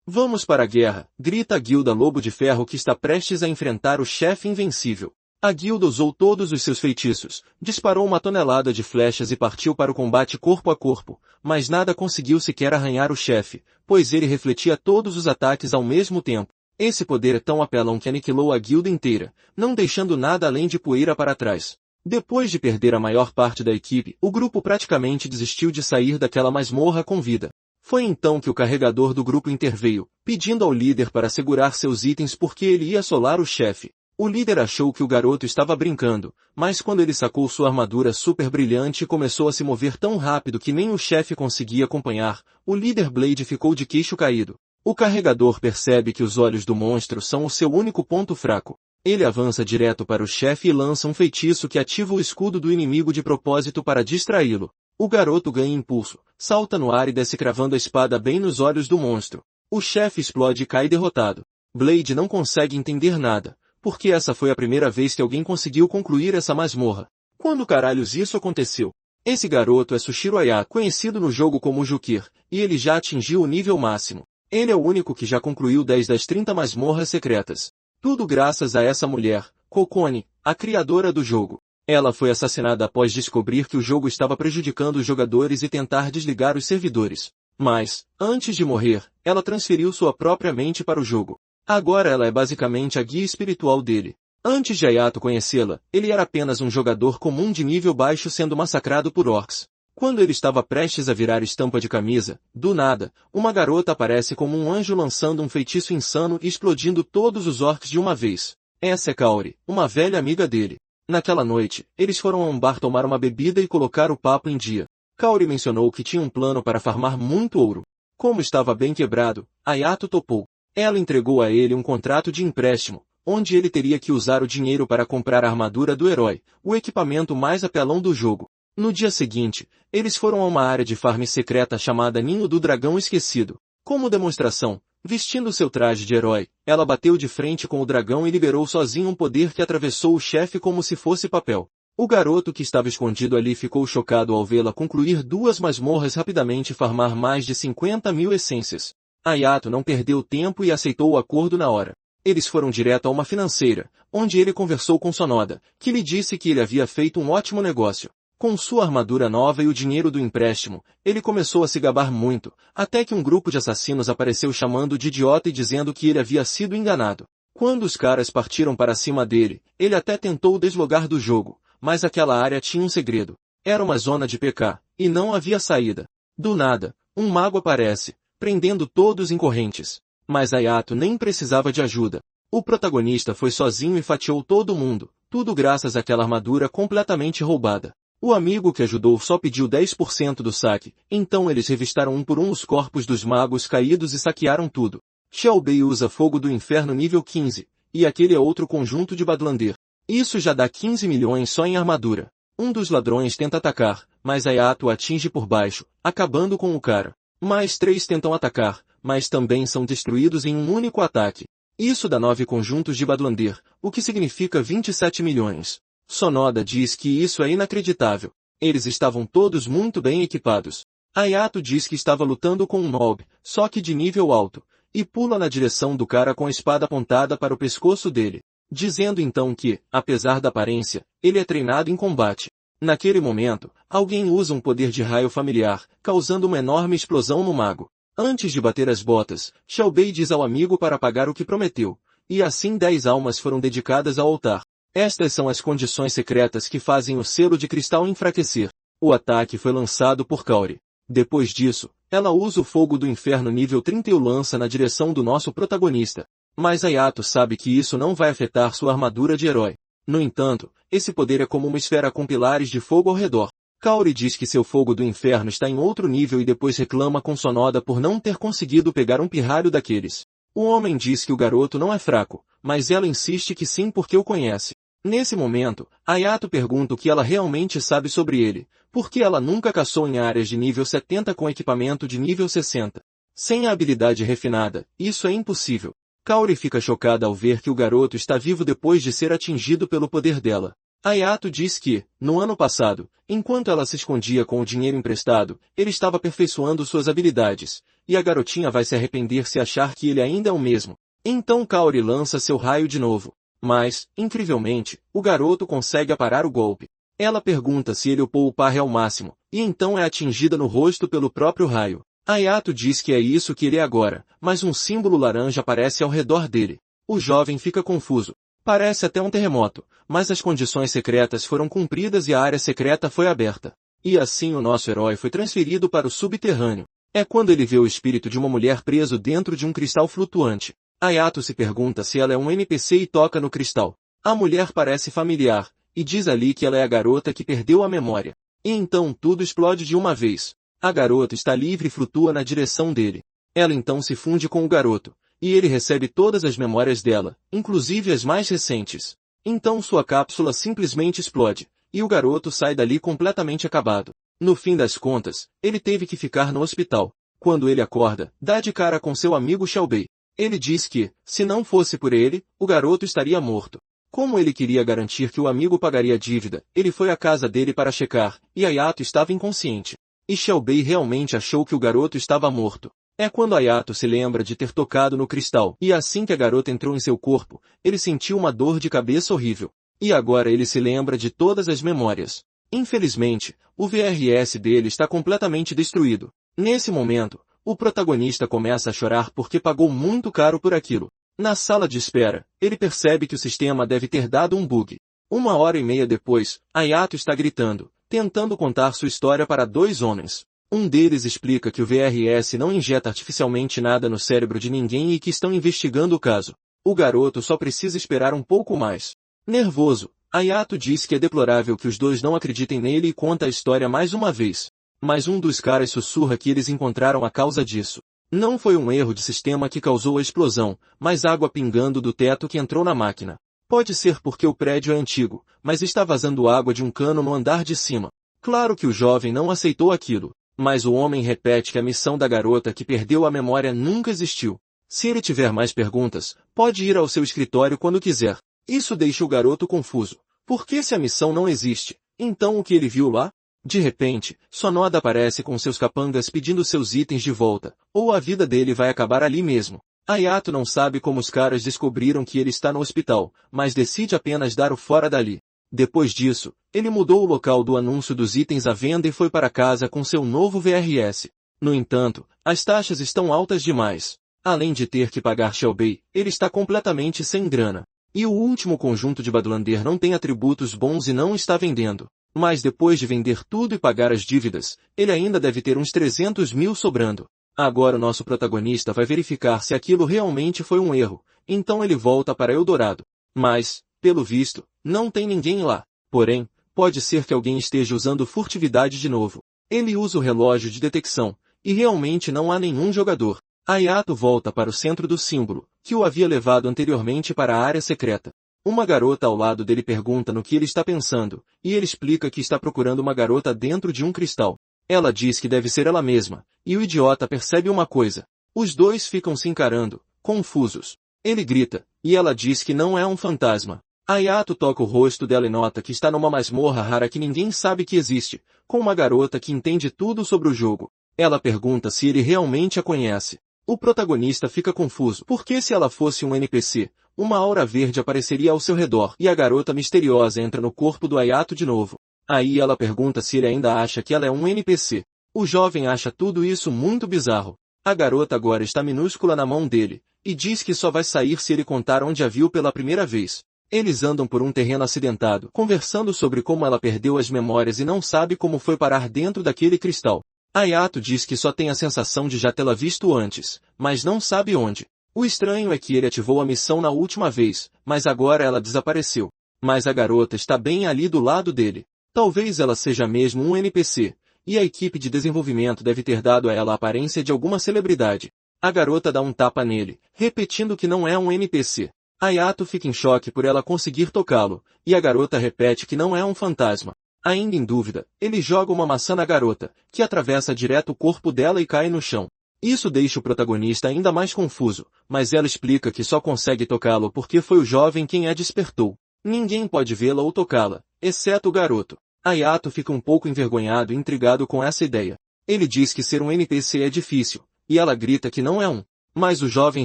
Vamos para a guerra, grita a guilda Lobo de Ferro que está prestes a enfrentar o chefe invencível. A guilda usou todos os seus feitiços, disparou uma tonelada de flechas e partiu para o combate corpo a corpo, mas nada conseguiu sequer arranhar o chefe, pois ele refletia todos os ataques ao mesmo tempo. Esse poder é tão apelão que aniquilou a guilda inteira, não deixando nada além de poeira para trás. Depois de perder a maior parte da equipe, o grupo praticamente desistiu de sair daquela masmorra com vida. Foi então que o carregador do grupo interveio, pedindo ao líder para segurar seus itens porque ele ia assolar o chefe. O líder achou que o garoto estava brincando, mas quando ele sacou sua armadura super brilhante e começou a se mover tão rápido que nem o chefe conseguia acompanhar, o líder Blade ficou de queixo caído. O carregador percebe que os olhos do monstro são o seu único ponto fraco. Ele avança direto para o chefe e lança um feitiço que ativa o escudo do inimigo de propósito para distraí-lo. O garoto ganha impulso, salta no ar e desce cravando a espada bem nos olhos do monstro. O chefe explode e cai derrotado. Blade não consegue entender nada, porque essa foi a primeira vez que alguém conseguiu concluir essa masmorra. Quando caralhos isso aconteceu? Esse garoto é Sushiro Aya, conhecido no jogo como Jukir, e ele já atingiu o nível máximo. Ele é o único que já concluiu 10 das 30 masmorras secretas. Tudo graças a essa mulher, Kokone, a criadora do jogo. Ela foi assassinada após descobrir que o jogo estava prejudicando os jogadores e tentar desligar os servidores. Mas, antes de morrer, ela transferiu sua própria mente para o jogo. Agora ela é basicamente a guia espiritual dele. Antes de Ayato conhecê-la, ele era apenas um jogador comum de nível baixo sendo massacrado por orcs. Quando ele estava prestes a virar estampa de camisa, do nada, uma garota aparece como um anjo lançando um feitiço insano e explodindo todos os orcs de uma vez. Essa é Kaori, uma velha amiga dele. Naquela noite, eles foram a um bar tomar uma bebida e colocar o papo em dia. Kaori mencionou que tinha um plano para farmar muito ouro. Como estava bem quebrado, Ayato topou. Ela entregou a ele um contrato de empréstimo, onde ele teria que usar o dinheiro para comprar a armadura do herói, o equipamento mais apelão do jogo. No dia seguinte, eles foram a uma área de farm secreta chamada Ninho do Dragão Esquecido. Como demonstração, vestindo seu traje de herói, ela bateu de frente com o dragão e liberou sozinho um poder que atravessou o chefe como se fosse papel. O garoto que estava escondido ali ficou chocado ao vê-la concluir 2 masmorras rapidamente e farmar mais de 50.000 essências. Ayato não perdeu tempo e aceitou o acordo na hora. Eles foram direto a uma financeira, onde ele conversou com Sonoda, que lhe disse que ele havia feito um ótimo negócio. Com sua armadura nova e o dinheiro do empréstimo, ele começou a se gabar muito, até que um grupo de assassinos apareceu chamando de idiota e dizendo que ele havia sido enganado. Quando os caras partiram para cima dele, ele até tentou deslogar do jogo, mas aquela área tinha um segredo. Era uma zona de PK, e não havia saída. Do nada, um mago aparece, prendendo todos em correntes. Mas Ayato nem precisava de ajuda. O protagonista foi sozinho e fatiou todo mundo, tudo graças àquela armadura completamente roubada. O amigo que ajudou só pediu 10% do saque, então eles revistaram um por um os corpos dos magos caídos e saquearam tudo. Shelby usa fogo do inferno nível 15, e aquele é outro conjunto de Badlander. Isso já dá 15 milhões só em armadura. Um dos ladrões tenta atacar, mas Ayato atinge por baixo, acabando com o cara. Mais 3 tentam atacar, mas também são destruídos em um único ataque. Isso dá 9 conjuntos de Badlander, o que significa 27 milhões. Sonoda diz que isso é inacreditável. Eles estavam todos muito bem equipados. Ayato diz que estava lutando com um mob, só que de nível alto, e pula na direção do cara com a espada apontada para o pescoço dele, dizendo então que, apesar da aparência, ele é treinado em combate. Naquele momento, alguém usa um poder de raio familiar, causando uma enorme explosão no mago. Antes de bater as botas, Shelby diz ao amigo para pagar o que prometeu, e assim 10 almas foram dedicadas ao altar. Estas são as condições secretas que fazem o selo de cristal enfraquecer. O ataque foi lançado por Kaori. Depois disso, ela usa o fogo do inferno nível 30 e o lança na direção do nosso protagonista. Mas Ayato sabe que isso não vai afetar sua armadura de herói. No entanto, esse poder é como uma esfera com pilares de fogo ao redor. Kaori diz que seu fogo do inferno está em outro nível e depois reclama com Sonoda por não ter conseguido pegar um pirralho daqueles. O homem diz que o garoto não é fraco, mas ela insiste que sim porque o conhece. Nesse momento, Ayato pergunta o que ela realmente sabe sobre ele, porque ela nunca caçou em áreas de nível 70 com equipamento de nível 60. Sem a habilidade refinada, isso é impossível. Kaori fica chocada ao ver que o garoto está vivo depois de ser atingido pelo poder dela. Ayato diz que, no ano passado, enquanto ela se escondia com o dinheiro emprestado, ele estava aperfeiçoando suas habilidades, e a garotinha vai se arrepender se achar que ele ainda é o mesmo. Então Kaori lança seu raio de novo. Mas, incrivelmente, o garoto consegue aparar o golpe. Ela pergunta se ele o poupar ao máximo, e então é atingida no rosto pelo próprio raio. Ayato diz que é isso que ele é agora, mas um símbolo laranja aparece ao redor dele. O jovem fica confuso. Parece até um terremoto, mas as condições secretas foram cumpridas e a área secreta foi aberta. E assim o nosso herói foi transferido para o subterrâneo. É quando ele vê o espírito de uma mulher preso dentro de um cristal flutuante. Ayato se pergunta se ela é um NPC e toca no cristal. A mulher parece familiar, e diz ali que ela é a garota que perdeu a memória. E então tudo explode de uma vez. A garota está livre e flutua na direção dele. Ela então se funde com o garoto, e ele recebe todas as memórias dela, inclusive as mais recentes. Então sua cápsula simplesmente explode, e o garoto sai dali completamente acabado. No fim das contas, ele teve que ficar no hospital. Quando ele acorda, dá de cara com seu amigo Xiaobei. Ele diz que, se não fosse por ele, o garoto estaria morto. Como ele queria garantir que o amigo pagaria a dívida, ele foi à casa dele para checar, e Ayato estava inconsciente. E Xiaobei realmente achou que o garoto estava morto. É quando Ayato se lembra de ter tocado no cristal, e assim que a garota entrou em seu corpo, ele sentiu uma dor de cabeça horrível. E agora ele se lembra de todas as memórias. Infelizmente, o VRS dele está completamente destruído. Nesse momento, o protagonista começa a chorar porque pagou muito caro por aquilo. Na sala de espera, ele percebe que o sistema deve ter dado um bug. 1h30 depois, Ayato está gritando, tentando contar sua história para dois homens. Um deles explica que o VRS não injeta artificialmente nada no cérebro de ninguém e que estão investigando o caso. O garoto só precisa esperar um pouco mais. Nervoso, Ayato diz que é deplorável que os dois não acreditem nele e conta a história mais uma vez. Mas um dos caras sussurra que eles encontraram a causa disso. Não foi um erro de sistema que causou a explosão, mas água pingando do teto que entrou na máquina. Pode ser porque o prédio é antigo, mas está vazando água de um cano no andar de cima. Claro que o jovem não aceitou aquilo, mas o homem repete que a missão da garota que perdeu a memória nunca existiu. Se ele tiver mais perguntas, pode ir ao seu escritório quando quiser. Isso deixa o garoto confuso. Por que se a missão não existe? Então o que ele viu lá? De repente, Sonoda aparece com seus capangas pedindo seus itens de volta, ou a vida dele vai acabar ali mesmo. Ayato não sabe como os caras descobriram que ele está no hospital, mas decide apenas dar o fora dali. Depois disso, ele mudou o local do anúncio dos itens à venda e foi para casa com seu novo VRS. No entanto, as taxas estão altas demais. Além de ter que pagar Xiaobei, ele está completamente sem grana. E o último conjunto de Badlander não tem atributos bons e não está vendendo. Mas depois de vender tudo e pagar as dívidas, ele ainda deve ter uns 300 mil sobrando. Agora o nosso protagonista vai verificar se aquilo realmente foi um erro, então ele volta para Eldorado. Mas, pelo visto, não tem ninguém lá. Porém, pode ser que alguém esteja usando furtividade de novo. Ele usa o relógio de detecção, e realmente não há nenhum jogador. Ayato volta para o centro do símbolo, que o havia levado anteriormente para a área secreta. Uma garota ao lado dele pergunta no que ele está pensando, e ele explica que está procurando uma garota dentro de um cristal. Ela diz que deve ser ela mesma, e o idiota percebe uma coisa. Os dois ficam se encarando, confusos. Ele grita, e ela diz que não é um fantasma. Ayato toca o rosto dela e nota que está numa masmorra rara que ninguém sabe que existe, com uma garota que entende tudo sobre o jogo. Ela pergunta se ele realmente a conhece. O protagonista fica confuso, porque se ela fosse um NPC, uma aura verde apareceria ao seu redor e a garota misteriosa entra no corpo do Ayato de novo. Aí ela pergunta se ele ainda acha que ela é um NPC. O jovem acha tudo isso muito bizarro. A garota agora está minúscula na mão dele, e diz que só vai sair se ele contar onde a viu pela primeira vez. Eles andam por um terreno acidentado, conversando sobre como ela perdeu as memórias e não sabe como foi parar dentro daquele cristal. Ayato diz que só tem a sensação de já tê-la visto antes, mas não sabe onde. O estranho é que ele ativou a missão na última vez, mas agora ela desapareceu. Mas a garota está bem ali do lado dele. Talvez ela seja mesmo um NPC, e a equipe de desenvolvimento deve ter dado a ela a aparência de alguma celebridade. A garota dá um tapa nele, repetindo que não é um NPC. Ayato fica em choque por ela conseguir tocá-lo, e a garota repete que não é um fantasma. Ainda em dúvida, ele joga uma maçã na garota, que atravessa direto o corpo dela e cai no chão. Isso deixa o protagonista ainda mais confuso, mas ela explica que só consegue tocá-lo porque foi o jovem quem a despertou. Ninguém pode vê-la ou tocá-la, exceto o garoto. Ayato fica um pouco envergonhado e intrigado com essa ideia. Ele diz que ser um NPC é difícil, e ela grita que não é um. Mas o jovem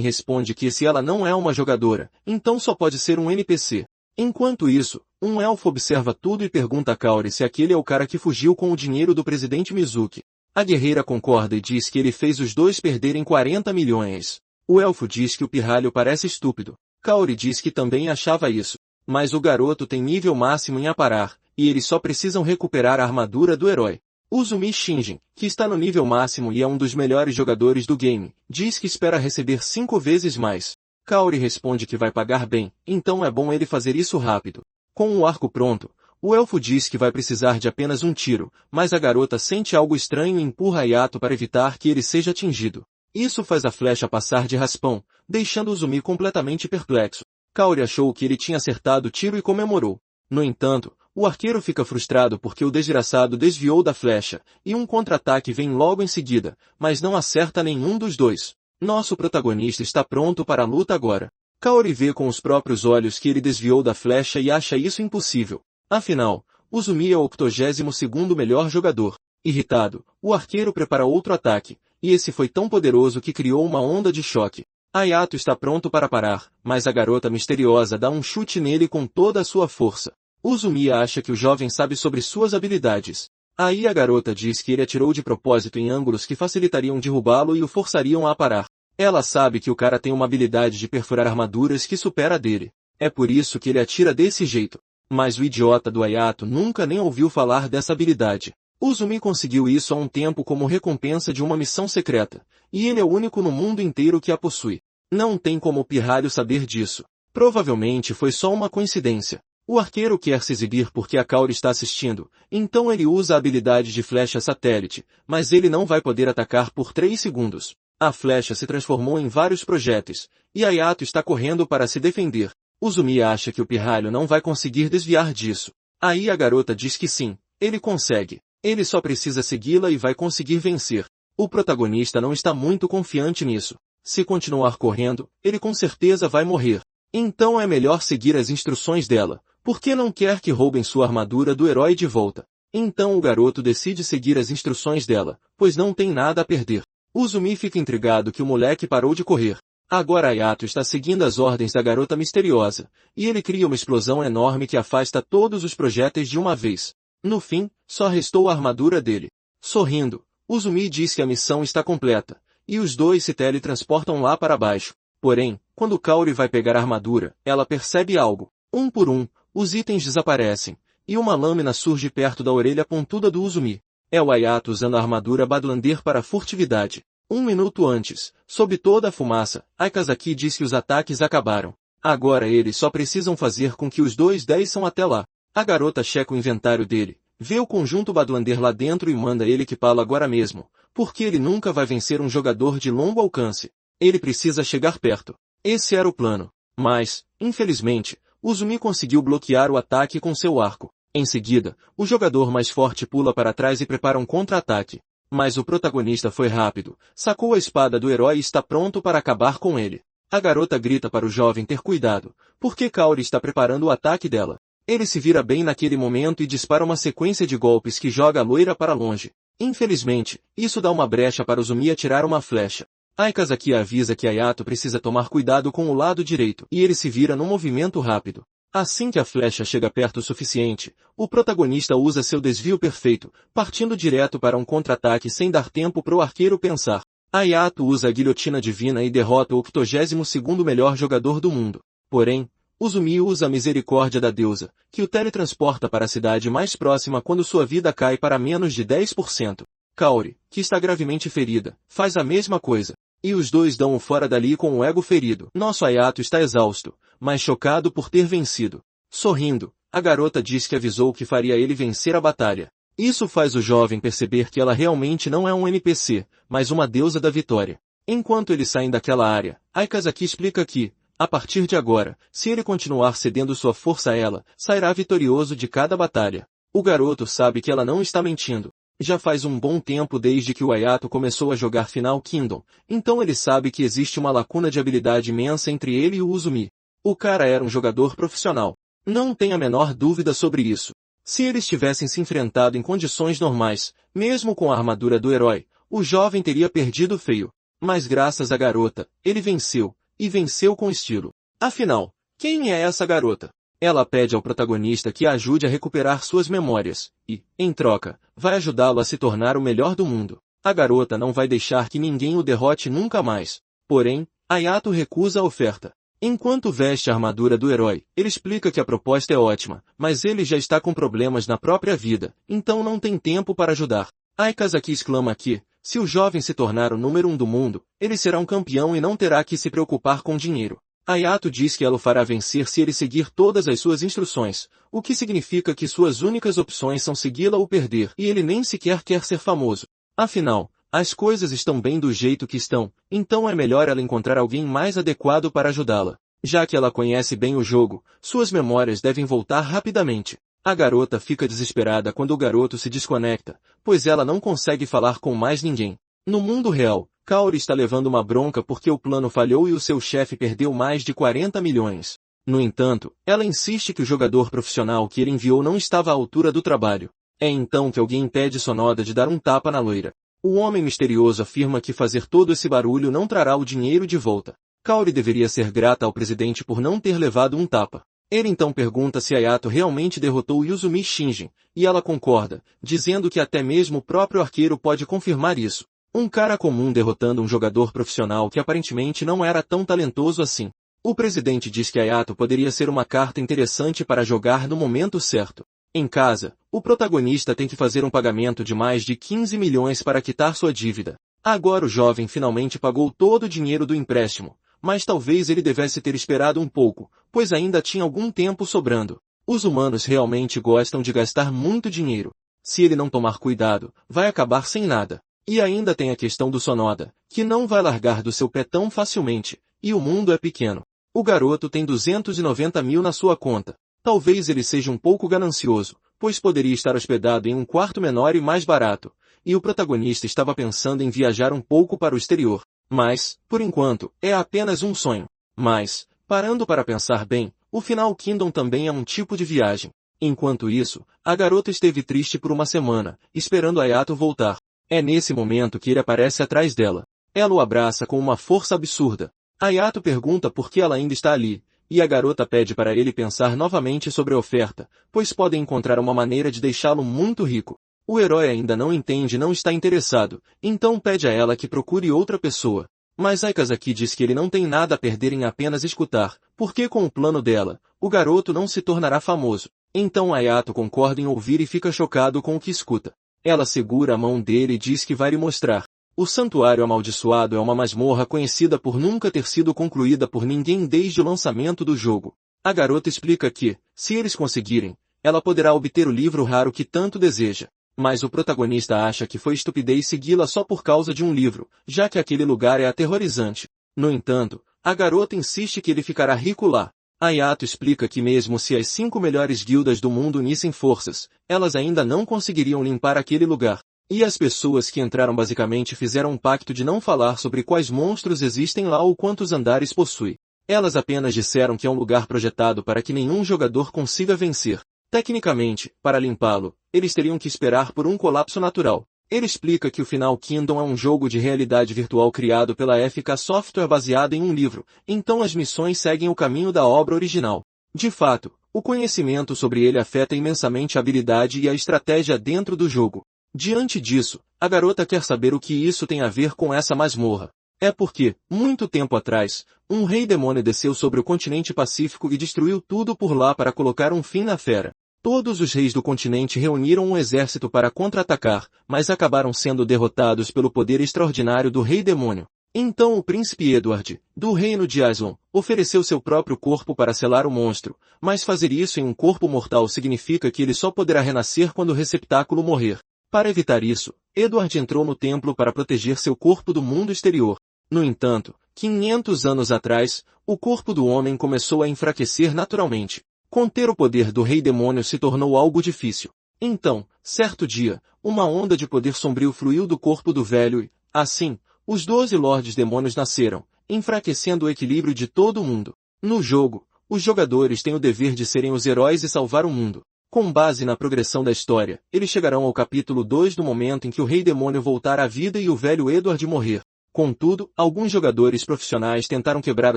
responde que se ela não é uma jogadora, então só pode ser um NPC. Enquanto isso, um elfo observa tudo e pergunta a Kaori se aquele é o cara que fugiu com o dinheiro do presidente Mizuki. A guerreira concorda e diz que ele fez os dois perderem 40 milhões. O elfo diz que o pirralho parece estúpido. Kaori diz que também achava isso. Mas o garoto tem nível máximo em aparar, e eles só precisam recuperar a armadura do herói. Uzumi Shinjin, que está no nível máximo e é um dos melhores jogadores do game, diz que espera receber 5 vezes mais. Kaori responde que vai pagar bem, então é bom ele fazer isso rápido. Com o arco pronto, o elfo diz que vai precisar de apenas um tiro, mas a garota sente algo estranho e empurra Hayato para evitar que ele seja atingido. Isso faz a flecha passar de raspão, deixando Uzumi completamente perplexo. Kaori achou que ele tinha acertado o tiro e comemorou. No entanto, o arqueiro fica frustrado porque o desgraçado desviou da flecha, e um contra-ataque vem logo em seguida, mas não acerta nenhum dos dois. Nosso protagonista está pronto para a luta agora. Kaori vê com os próprios olhos que ele desviou da flecha e acha isso impossível. Afinal, Uzumi é o 82º melhor jogador. Irritado, o arqueiro prepara outro ataque, e esse foi tão poderoso que criou uma onda de choque. Hayato está pronto para parar, mas a garota misteriosa dá um chute nele com toda a sua força. Uzumi acha que o jovem sabe sobre suas habilidades. Aí a garota diz que ele atirou de propósito em ângulos que facilitariam derrubá-lo e o forçariam a parar. Ela sabe que o cara tem uma habilidade de perfurar armaduras que supera a dele. É por isso que ele atira desse jeito. Mas o idiota do Hayato nunca nem ouviu falar dessa habilidade. Uzumi conseguiu isso há um tempo como recompensa de uma missão secreta, e ele é o único no mundo inteiro que a possui. Não tem como o pirralho saber disso. Provavelmente foi só uma coincidência. O arqueiro quer se exibir porque a Kaori está assistindo, então ele usa a habilidade de flecha satélite, mas ele não vai poder atacar por 3 segundos. A flecha se transformou em vários projéteis, e Hayato está correndo para se defender. Uzumi acha que o pirralho não vai conseguir desviar disso. Aí a garota diz que sim, ele consegue. Ele só precisa segui-la e vai conseguir vencer. O protagonista não está muito confiante nisso. Se continuar correndo, ele com certeza vai morrer. Então é melhor seguir as instruções dela, porque não quer que roubem sua armadura do herói de volta. Então o garoto decide seguir as instruções dela, pois não tem nada a perder. Uzumi fica intrigado que o moleque parou de correr. Agora Hayato está seguindo as ordens da garota misteriosa, e ele cria uma explosão enorme que afasta todos os projéteis de uma vez. No fim, só restou a armadura dele. Sorrindo, Uzumi diz que a missão está completa, e os dois se teletransportam lá para baixo. Porém, quando Kaori vai pegar a armadura, ela percebe algo. Um por um, os itens desaparecem, e uma lâmina surge perto da orelha pontuda do Uzumi. É o Hayato usando a armadura Badlander para furtividade. 1 minuto antes, sob toda a fumaça, Aikazaki diz que os ataques acabaram. Agora eles só precisam fazer com que os dois desçam até lá. A garota checa o inventário dele, vê o conjunto Badlander lá dentro e manda ele equipá-lo agora mesmo, porque ele nunca vai vencer um jogador de longo alcance. Ele precisa chegar perto. Esse era o plano. Mas, infelizmente, Uzumi conseguiu bloquear o ataque com seu arco. Em seguida, o jogador mais forte pula para trás e prepara um contra-ataque. Mas o protagonista foi rápido, sacou a espada do herói e está pronto para acabar com ele. A garota grita para o jovem ter cuidado, porque Kaori está preparando o ataque dela. Ele se vira bem naquele momento e dispara uma sequência de golpes que joga a loira para longe. Infelizmente, isso dá uma brecha para Uzumi atirar uma flecha. Aikazaki avisa que Hayato precisa tomar cuidado com o lado direito, e ele se vira num movimento rápido. Assim que a flecha chega perto o suficiente, o protagonista usa seu desvio perfeito, partindo direto para um contra-ataque sem dar tempo para o arqueiro pensar. Hayato usa a guilhotina divina e derrota o 82º melhor jogador do mundo. Porém, Uzumi usa a misericórdia da deusa, que o teletransporta para a cidade mais próxima quando sua vida cai para menos de 10%. Kaori, que está gravemente ferida, faz a mesma coisa. E os dois dão o fora dali com o ego ferido. Nosso Hayato está exausto, mas chocado por ter vencido. Sorrindo, a garota diz que avisou que faria ele vencer a batalha. Isso faz o jovem perceber que ela realmente não é um NPC, mas uma deusa da vitória. Enquanto eles saem daquela área, Aikazaki explica que, a partir de agora, se ele continuar cedendo sua força a ela, sairá vitorioso de cada batalha. O garoto sabe que ela não está mentindo. Já faz um bom tempo desde que o Hayato começou a jogar Final Kingdom, então ele sabe que existe uma lacuna de habilidade imensa entre ele e o Uzumi. O cara era um jogador profissional. Não tem a menor dúvida sobre isso. Se eles tivessem se enfrentado em condições normais, mesmo com a armadura do herói, o jovem teria perdido feio. Mas graças à garota, ele venceu, e venceu com estilo. Afinal, quem é essa garota? Ela pede ao protagonista que a ajude a recuperar suas memórias, e, em troca, vai ajudá-lo a se tornar o melhor do mundo. A garota não vai deixar que ninguém o derrote nunca mais. Porém, Hayato recusa a oferta. Enquanto veste a armadura do herói, ele explica que a proposta é ótima, mas ele já está com problemas na própria vida, então não tem tempo para ajudar. Aikazaki exclama que, se o jovem se tornar o número 1 do mundo, ele será um campeão e não terá que se preocupar com dinheiro. Hayato diz que ela o fará vencer se ele seguir todas as suas instruções, o que significa que suas únicas opções são segui-la ou perder, e ele nem sequer quer ser famoso. Afinal, as coisas estão bem do jeito que estão, então é melhor ela encontrar alguém mais adequado para ajudá-la. Já que ela conhece bem o jogo, suas memórias devem voltar rapidamente. A garota fica desesperada quando o garoto se desconecta, pois ela não consegue falar com mais ninguém. No mundo real, Kaori está levando uma bronca porque o plano falhou e o seu chefe perdeu mais de 40 milhões. No entanto, ela insiste que o jogador profissional que ele enviou não estava à altura do trabalho. É então que alguém impede Sonoda de dar um tapa na loira. O homem misterioso afirma que fazer todo esse barulho não trará o dinheiro de volta. Kaori deveria ser grata ao presidente por não ter levado um tapa. Ele então pergunta se Hayato realmente derrotou Yuzumi Shinjin, e ela concorda, dizendo que até mesmo o próprio arqueiro pode confirmar isso. Um cara comum derrotando um jogador profissional que aparentemente não era tão talentoso assim. O presidente diz que Hayato poderia ser uma carta interessante para jogar no momento certo. Em casa, o protagonista tem que fazer um pagamento de mais de 15 milhões para quitar sua dívida. Agora o jovem finalmente pagou todo o dinheiro do empréstimo, mas talvez ele devesse ter esperado um pouco, pois ainda tinha algum tempo sobrando. Os humanos realmente gostam de gastar muito dinheiro. Se ele não tomar cuidado, vai acabar sem nada. E ainda tem a questão do Sonoda, que não vai largar do seu pé tão facilmente, e o mundo é pequeno. O garoto tem 290 mil na sua conta. Talvez ele seja um pouco ganancioso, pois poderia estar hospedado em um quarto menor e mais barato, e o protagonista estava pensando em viajar um pouco para o exterior. Mas, por enquanto, é apenas um sonho. Mas, parando para pensar bem, o Final Kingdom também é um tipo de viagem. Enquanto isso, a garota esteve triste por uma semana, esperando Hayato voltar. É nesse momento que ele aparece atrás dela. Ela o abraça com uma força absurda. Hayato pergunta por que ela ainda está ali, e a garota pede para ele pensar novamente sobre a oferta, pois podem encontrar uma maneira de deixá-lo muito rico. O herói ainda não entende e não está interessado, então pede a ela que procure outra pessoa. Mas Aikazaki diz que ele não tem nada a perder em apenas escutar, porque com o plano dela, o garoto não se tornará famoso. Então Hayato concorda em ouvir e fica chocado com o que escuta. Ela segura a mão dele e diz que vai lhe mostrar. O Santuário Amaldiçoado é uma masmorra conhecida por nunca ter sido concluída por ninguém desde o lançamento do jogo. A garota explica que, se eles conseguirem, ela poderá obter o livro raro que tanto deseja. Mas o protagonista acha que foi estupidez segui-la só por causa de um livro, já que aquele lugar é aterrorizante. No entanto, a garota insiste que ele ficará rico lá. Hayato explica que mesmo se as 5 melhores guildas do mundo unissem forças, elas ainda não conseguiriam limpar aquele lugar. E as pessoas que entraram basicamente fizeram um pacto de não falar sobre quais monstros existem lá ou quantos andares possui. Elas apenas disseram que é um lugar projetado para que nenhum jogador consiga vencer. Tecnicamente, para limpá-lo, eles teriam que esperar por um colapso natural. Ele explica que o Final Kingdom é um jogo de realidade virtual criado pela FK Software baseado em um livro, então as missões seguem o caminho da obra original. De fato, o conhecimento sobre ele afeta imensamente a habilidade e a estratégia dentro do jogo. Diante disso, a garota quer saber o que isso tem a ver com essa masmorra. É porque, muito tempo atrás, um rei demônio desceu sobre o continente Pacífico e destruiu tudo por lá para colocar um fim na fera. Todos os reis do continente reuniram um exército para contra-atacar, mas acabaram sendo derrotados pelo poder extraordinário do rei demônio. Então o príncipe Edward, do reino de Aslan, ofereceu seu próprio corpo para selar o monstro, mas fazer isso em um corpo mortal significa que ele só poderá renascer quando o receptáculo morrer. Para evitar isso, Edward entrou no templo para proteger seu corpo do mundo exterior. No entanto, 500 anos atrás, o corpo do homem começou a enfraquecer naturalmente. Conter o poder do rei demônio se tornou algo difícil. Então, certo dia, uma onda de poder sombrio fluiu do corpo do velho e, assim, os 12 lordes demônios nasceram, enfraquecendo o equilíbrio de todo o mundo. No jogo, os jogadores têm o dever de serem os heróis e salvar o mundo. Com base na progressão da história, eles chegarão ao capítulo 2 do momento em que o rei demônio voltar à vida e o velho Edward morrer. Contudo, alguns jogadores profissionais tentaram quebrar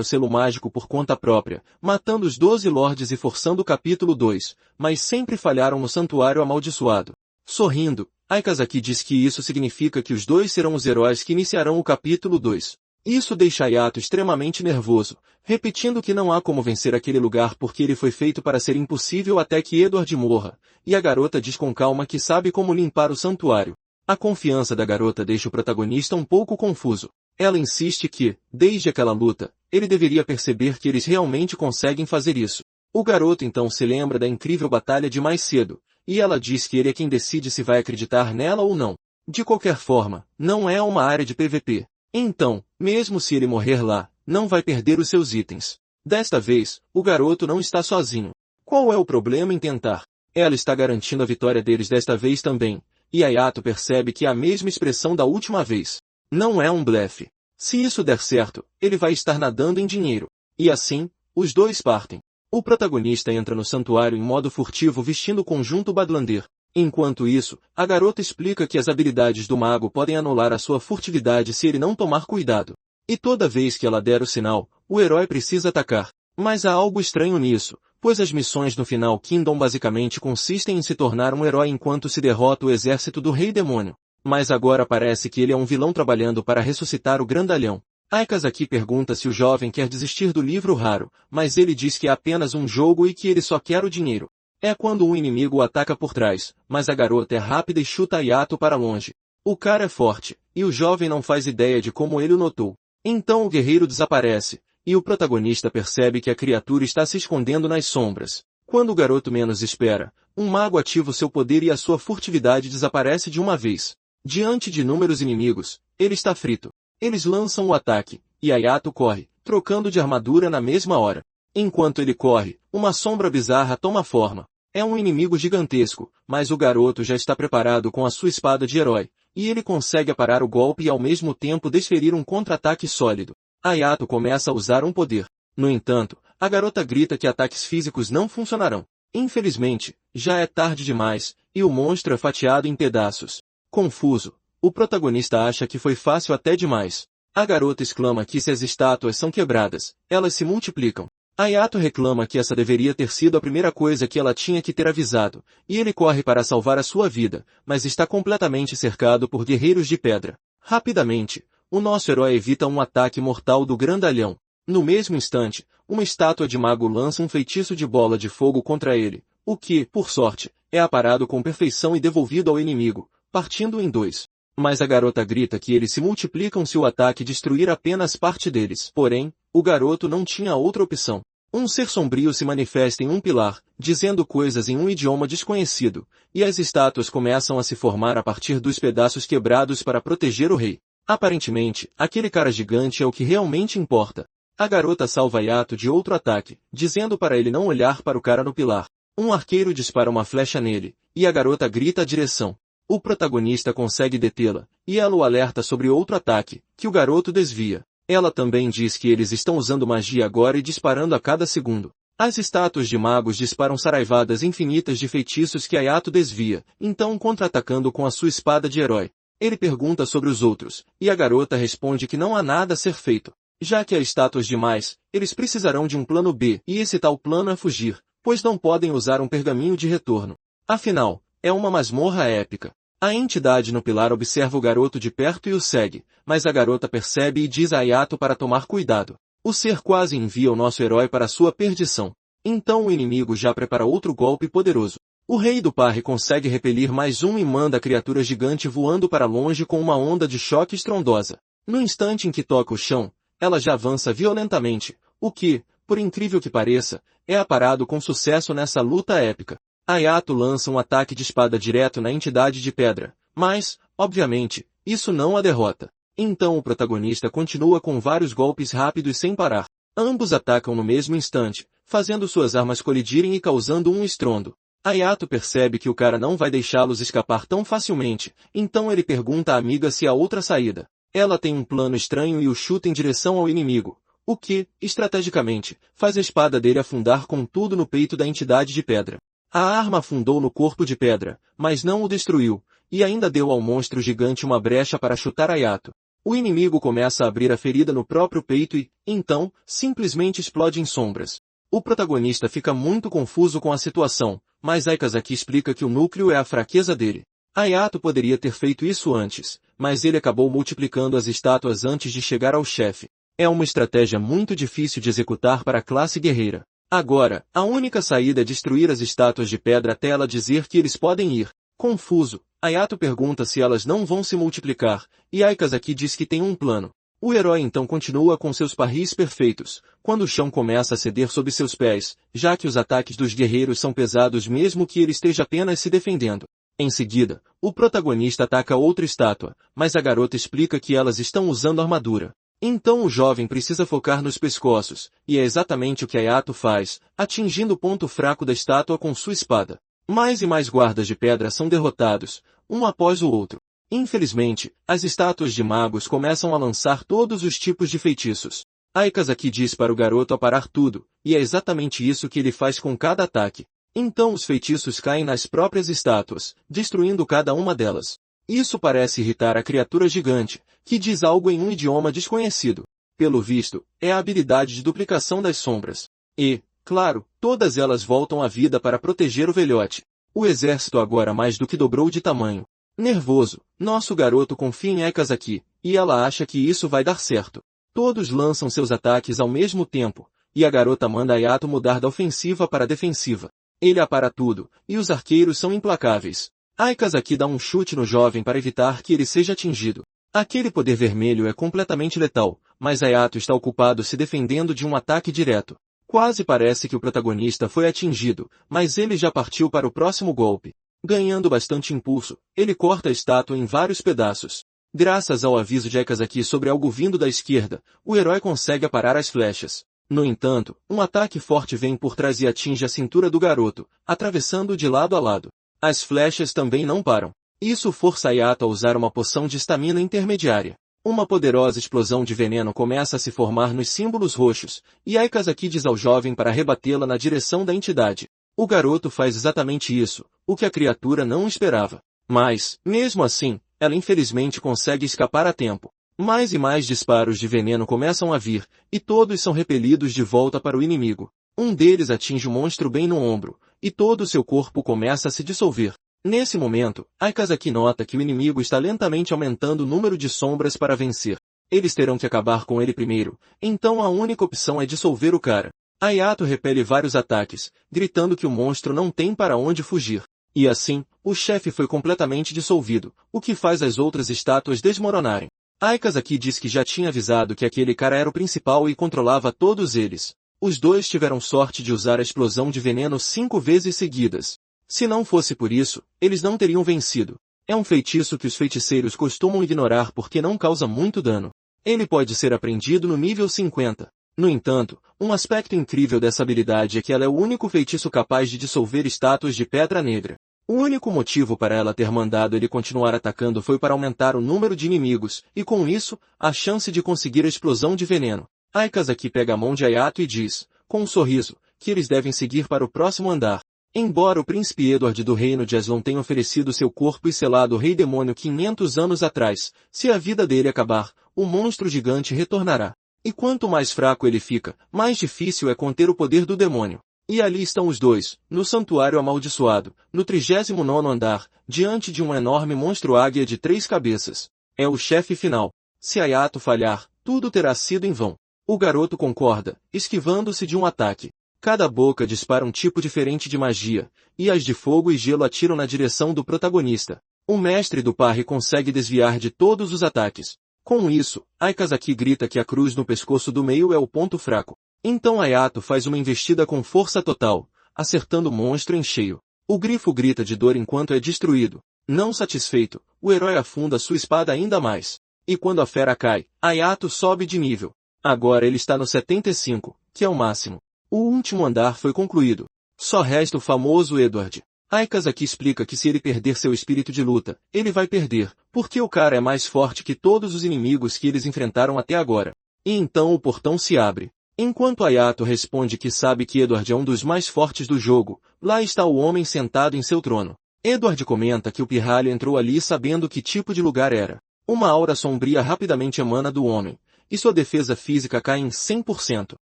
o selo mágico por conta própria, matando os 12 lords e forçando o capítulo 2, mas sempre falharam no santuário amaldiçoado. Sorrindo, Aikazaki diz que isso significa que os dois serão os heróis que iniciarão o capítulo 2. Isso deixa Hayato extremamente nervoso, repetindo que não há como vencer aquele lugar porque ele foi feito para ser impossível até que Edward morra, e a garota diz com calma que sabe como limpar o santuário. A confiança da garota deixa o protagonista um pouco confuso. Ela insiste que, desde aquela luta, ele deveria perceber que eles realmente conseguem fazer isso. O garoto então se lembra da incrível batalha de mais cedo, e ela diz que ele é quem decide se vai acreditar nela ou não. De qualquer forma, não é uma área de PVP. Então, mesmo se ele morrer lá, não vai perder os seus itens. Desta vez, o garoto não está sozinho. Qual é o problema em tentar? Ela está garantindo a vitória deles desta vez também, e Hayato percebe que é a mesma expressão da última vez. Não é um blefe. Se isso der certo, ele vai estar nadando em dinheiro. E assim, os dois partem. O protagonista entra no santuário em modo furtivo vestindo o conjunto Badlander. Enquanto isso, a garota explica que as habilidades do mago podem anular a sua furtividade se ele não tomar cuidado. E toda vez que ela der o sinal, o herói precisa atacar. Mas há algo estranho nisso, pois as missões no final Kingdom basicamente consistem em se tornar um herói enquanto se derrota o exército do Rei Demônio. Mas agora parece que ele é um vilão trabalhando para ressuscitar o Grandalhão. Aikazaki pergunta se o jovem quer desistir do livro raro, mas ele diz que é apenas um jogo e que ele só quer o dinheiro. É quando um inimigo o ataca por trás, mas a garota é rápida e chuta Hayato para longe. O cara é forte, e o jovem não faz ideia de como ele o notou. Então o guerreiro desaparece, e o protagonista percebe que a criatura está se escondendo nas sombras. Quando o garoto menos espera, um mago ativa o seu poder e a sua furtividade desaparece de uma vez. Diante de inúmeros inimigos, ele está frito. Eles lançam o ataque, e Hayato corre, trocando de armadura na mesma hora. Enquanto ele corre, uma sombra bizarra toma forma. É um inimigo gigantesco, mas o garoto já está preparado com a sua espada de herói, e ele consegue aparar o golpe e ao mesmo tempo desferir um contra-ataque sólido. Hayato começa a usar um poder. No entanto, a garota grita que ataques físicos não funcionarão. Infelizmente, já é tarde demais, e o monstro é fatiado em pedaços. Confuso, o protagonista acha que foi fácil até demais. A garota exclama que se as estátuas são quebradas, elas se multiplicam. Hayato reclama que essa deveria ter sido a primeira coisa que ela tinha que ter avisado, e ele corre para salvar a sua vida, mas está completamente cercado por guerreiros de pedra. Rapidamente, o nosso herói evita um ataque mortal do grandalhão. No mesmo instante, uma estátua de mago lança um feitiço de bola de fogo contra ele, o que, por sorte, é aparado com perfeição e devolvido ao inimigo, partindo em dois. Mas a garota grita que eles se multiplicam se o ataque destruir apenas parte deles. Porém, o garoto não tinha outra opção. Um ser sombrio se manifesta em um pilar, dizendo coisas em um idioma desconhecido, e as estátuas começam a se formar a partir dos pedaços quebrados para proteger o rei. Aparentemente, aquele cara gigante é o que realmente importa. A garota salva Hayato de outro ataque, dizendo para ele não olhar para o cara no pilar. Um arqueiro dispara uma flecha nele, e a garota grita a direção. O protagonista consegue detê-la, e ela o alerta sobre outro ataque, que o garoto desvia. Ela também diz que eles estão usando magia agora e disparando a cada segundo. As estátuas de magos disparam saraivadas infinitas de feitiços que Hayato desvia, então contra-atacando com a sua espada de herói. Ele pergunta sobre os outros, e a garota responde que não há nada a ser feito. Já que há estátuas demais, eles precisarão de um plano B, e esse tal plano é fugir, pois não podem usar um pergaminho de retorno. Afinal, é uma masmorra épica. A entidade no pilar observa o garoto de perto e o segue, mas a garota percebe e diz a Hayato para tomar cuidado. O ser quase envia o nosso herói para sua perdição. Então o inimigo já prepara outro golpe poderoso. O rei do Parry consegue repelir mais um e manda a criatura gigante voando para longe com uma onda de choque estrondosa. No instante em que toca o chão, ela já avança violentamente, o que, por incrível que pareça, é aparado com sucesso nessa luta épica. Hayato lança um ataque de espada direto na entidade de pedra, mas, obviamente, isso não a derrota. Então o protagonista continua com vários golpes rápidos sem parar. Ambos atacam no mesmo instante, fazendo suas armas colidirem e causando um estrondo. Hayato percebe que o cara não vai deixá-los escapar tão facilmente, então ele pergunta à amiga se há outra saída. Ela tem um plano estranho e o chuta em direção ao inimigo, o que, estrategicamente, faz a espada dele afundar com tudo no peito da entidade de pedra. A arma afundou no corpo de pedra, mas não o destruiu, e ainda deu ao monstro gigante uma brecha para chutar Hayato. O inimigo começa a abrir a ferida no próprio peito e, então, simplesmente explode em sombras. O protagonista fica muito confuso com a situação, mas Aikazaki explica que o núcleo é a fraqueza dele. Hayato poderia ter feito isso antes, mas ele acabou multiplicando as estátuas antes de chegar ao chefe. É uma estratégia muito difícil de executar para a classe guerreira. Agora, a única saída é destruir as estátuas de pedra até ela dizer que eles podem ir. Confuso, Hayato pergunta se elas não vão se multiplicar, e Aikazaki diz que tem um plano. O herói então continua com seus parries perfeitos, quando o chão começa a ceder sob seus pés, já que os ataques dos guerreiros são pesados mesmo que ele esteja apenas se defendendo. Em seguida, o protagonista ataca outra estátua, mas a garota explica que elas estão usando armadura. Então o jovem precisa focar nos pescoços, e é exatamente o que Hayato faz, atingindo o ponto fraco da estátua com sua espada. Mais e mais guardas de pedra são derrotados, um após o outro. Infelizmente, as estátuas de magos começam a lançar todos os tipos de feitiços. Aikazaki diz para o garoto a parar tudo, e é exatamente isso que ele faz com cada ataque. Então os feitiços caem nas próprias estátuas, destruindo cada uma delas. Isso parece irritar a criatura gigante, que diz algo em um idioma desconhecido. Pelo visto, é a habilidade de duplicação das sombras. E, claro, todas elas voltam à vida para proteger o velhote. O exército agora mais do que dobrou de tamanho. Nervoso, nosso garoto confia em Aikazaki, e ela acha que isso vai dar certo. Todos lançam seus ataques ao mesmo tempo, e a garota manda Hayato mudar da ofensiva para a defensiva. Ele apara tudo, e os arqueiros são implacáveis. Aikazaki dá um chute no jovem para evitar que ele seja atingido. Aquele poder vermelho é completamente letal, mas Hayato está ocupado se defendendo de um ataque direto. Quase parece que o protagonista foi atingido, mas ele já partiu para o próximo golpe. Ganhando bastante impulso, ele corta a estátua em vários pedaços. Graças ao aviso de Aikazaki sobre algo vindo da esquerda, o herói consegue aparar as flechas. No entanto, um ataque forte vem por trás e atinge a cintura do garoto, atravessando-o de lado a lado. As flechas também não param. Isso força Hayato a usar uma poção de estamina intermediária. Uma poderosa explosão de veneno começa a se formar nos símbolos roxos, e Aikazaki diz ao jovem para rebatê-la na direção da entidade. O garoto faz exatamente isso, o que a criatura não esperava. Mas, mesmo assim, ela infelizmente consegue escapar a tempo. Mais e mais disparos de veneno começam a vir, e todos são repelidos de volta para o inimigo. Um deles atinge o monstro bem no ombro, e todo o seu corpo começa a se dissolver. Nesse momento, Aikazaki nota que o inimigo está lentamente aumentando o número de sombras para vencer. Eles terão que acabar com ele primeiro, então a única opção é dissolver o cara. Hayato repele vários ataques, gritando que o monstro não tem para onde fugir. E assim, o chefe foi completamente dissolvido, o que faz as outras estátuas desmoronarem. Aikazaki diz que já tinha avisado que aquele cara era o principal e controlava todos eles. Os dois tiveram sorte de usar a explosão de veneno 5 vezes seguidas. Se não fosse por isso, eles não teriam vencido. É um feitiço que os feiticeiros costumam ignorar porque não causa muito dano. Ele pode ser aprendido no nível 50. No entanto, um aspecto incrível dessa habilidade é que ela é o único feitiço capaz de dissolver estátuas de pedra negra. O único motivo para ela ter mandado ele continuar atacando foi para aumentar o número de inimigos, e com isso, a chance de conseguir a explosão de veneno. Aikazaki pega a mão de Hayato e diz, com um sorriso, que eles devem seguir para o próximo andar. Embora o príncipe Edward do reino de Aslan tenha oferecido seu corpo e selado o rei demônio 500 anos atrás, se a vida dele acabar, o monstro gigante retornará. E quanto mais fraco ele fica, mais difícil é conter o poder do demônio. E ali estão os dois, no santuário amaldiçoado, no 39º andar, diante de um enorme monstro águia de 3 cabeças. É o chefe final. Se Hayato falhar, tudo terá sido em vão. O garoto concorda, esquivando-se de um ataque. Cada boca dispara um tipo diferente de magia, e as de fogo e gelo atiram na direção do protagonista. O mestre do parry consegue desviar de todos os ataques. Com isso, Aikazaki grita que a cruz no pescoço do meio é o ponto fraco. Então Hayato faz uma investida com força total, acertando o monstro em cheio. O grifo grita de dor enquanto é destruído. Não satisfeito, o herói afunda sua espada ainda mais. E quando a fera cai, Hayato sobe de nível. Agora ele está no 75, que é o máximo. O último andar foi concluído. Só resta o famoso Edward. Aikazaki explica que se ele perder seu espírito de luta, ele vai perder, porque o cara é mais forte que todos os inimigos que eles enfrentaram até agora. E então o portão se abre. Enquanto Hayato responde que sabe que Edward é um dos mais fortes do jogo, lá está o homem sentado em seu trono. Edward comenta que o pirralho entrou ali sabendo que tipo de lugar era. Uma aura sombria rapidamente emana do homem, e sua defesa física cai em 100%.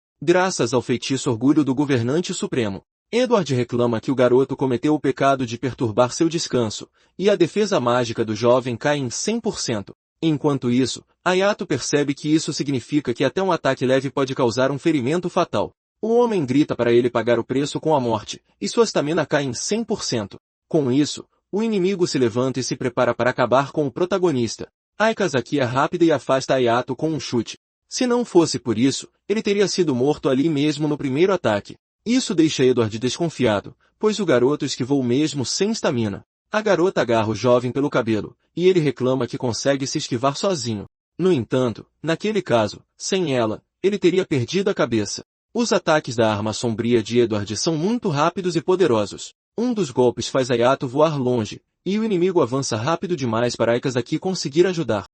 Graças ao feitiço orgulho do governante supremo. Edward reclama que o garoto cometeu o pecado de perturbar seu descanso, e a defesa mágica do jovem cai em 100%. Enquanto isso, Hayato percebe que isso significa que até um ataque leve pode causar um ferimento fatal. O homem grita para ele pagar o preço com a morte, e sua estamina cai em 100%. Com isso, o inimigo se levanta e se prepara para acabar com o protagonista. Aikazaki é rápida e afasta Hayato com um chute. Se não fosse por isso, ele teria sido morto ali mesmo no primeiro ataque. Isso deixa Edward desconfiado, pois o garoto esquivou mesmo sem estamina. A garota agarra o jovem pelo cabelo, e ele reclama que consegue se esquivar sozinho. No entanto, naquele caso, sem ela, ele teria perdido a cabeça. Os ataques da arma sombria de Edward são muito rápidos e poderosos. Um dos golpes faz Hayato voar longe, e o inimigo avança rápido demais para Aikazaki conseguir ajudar.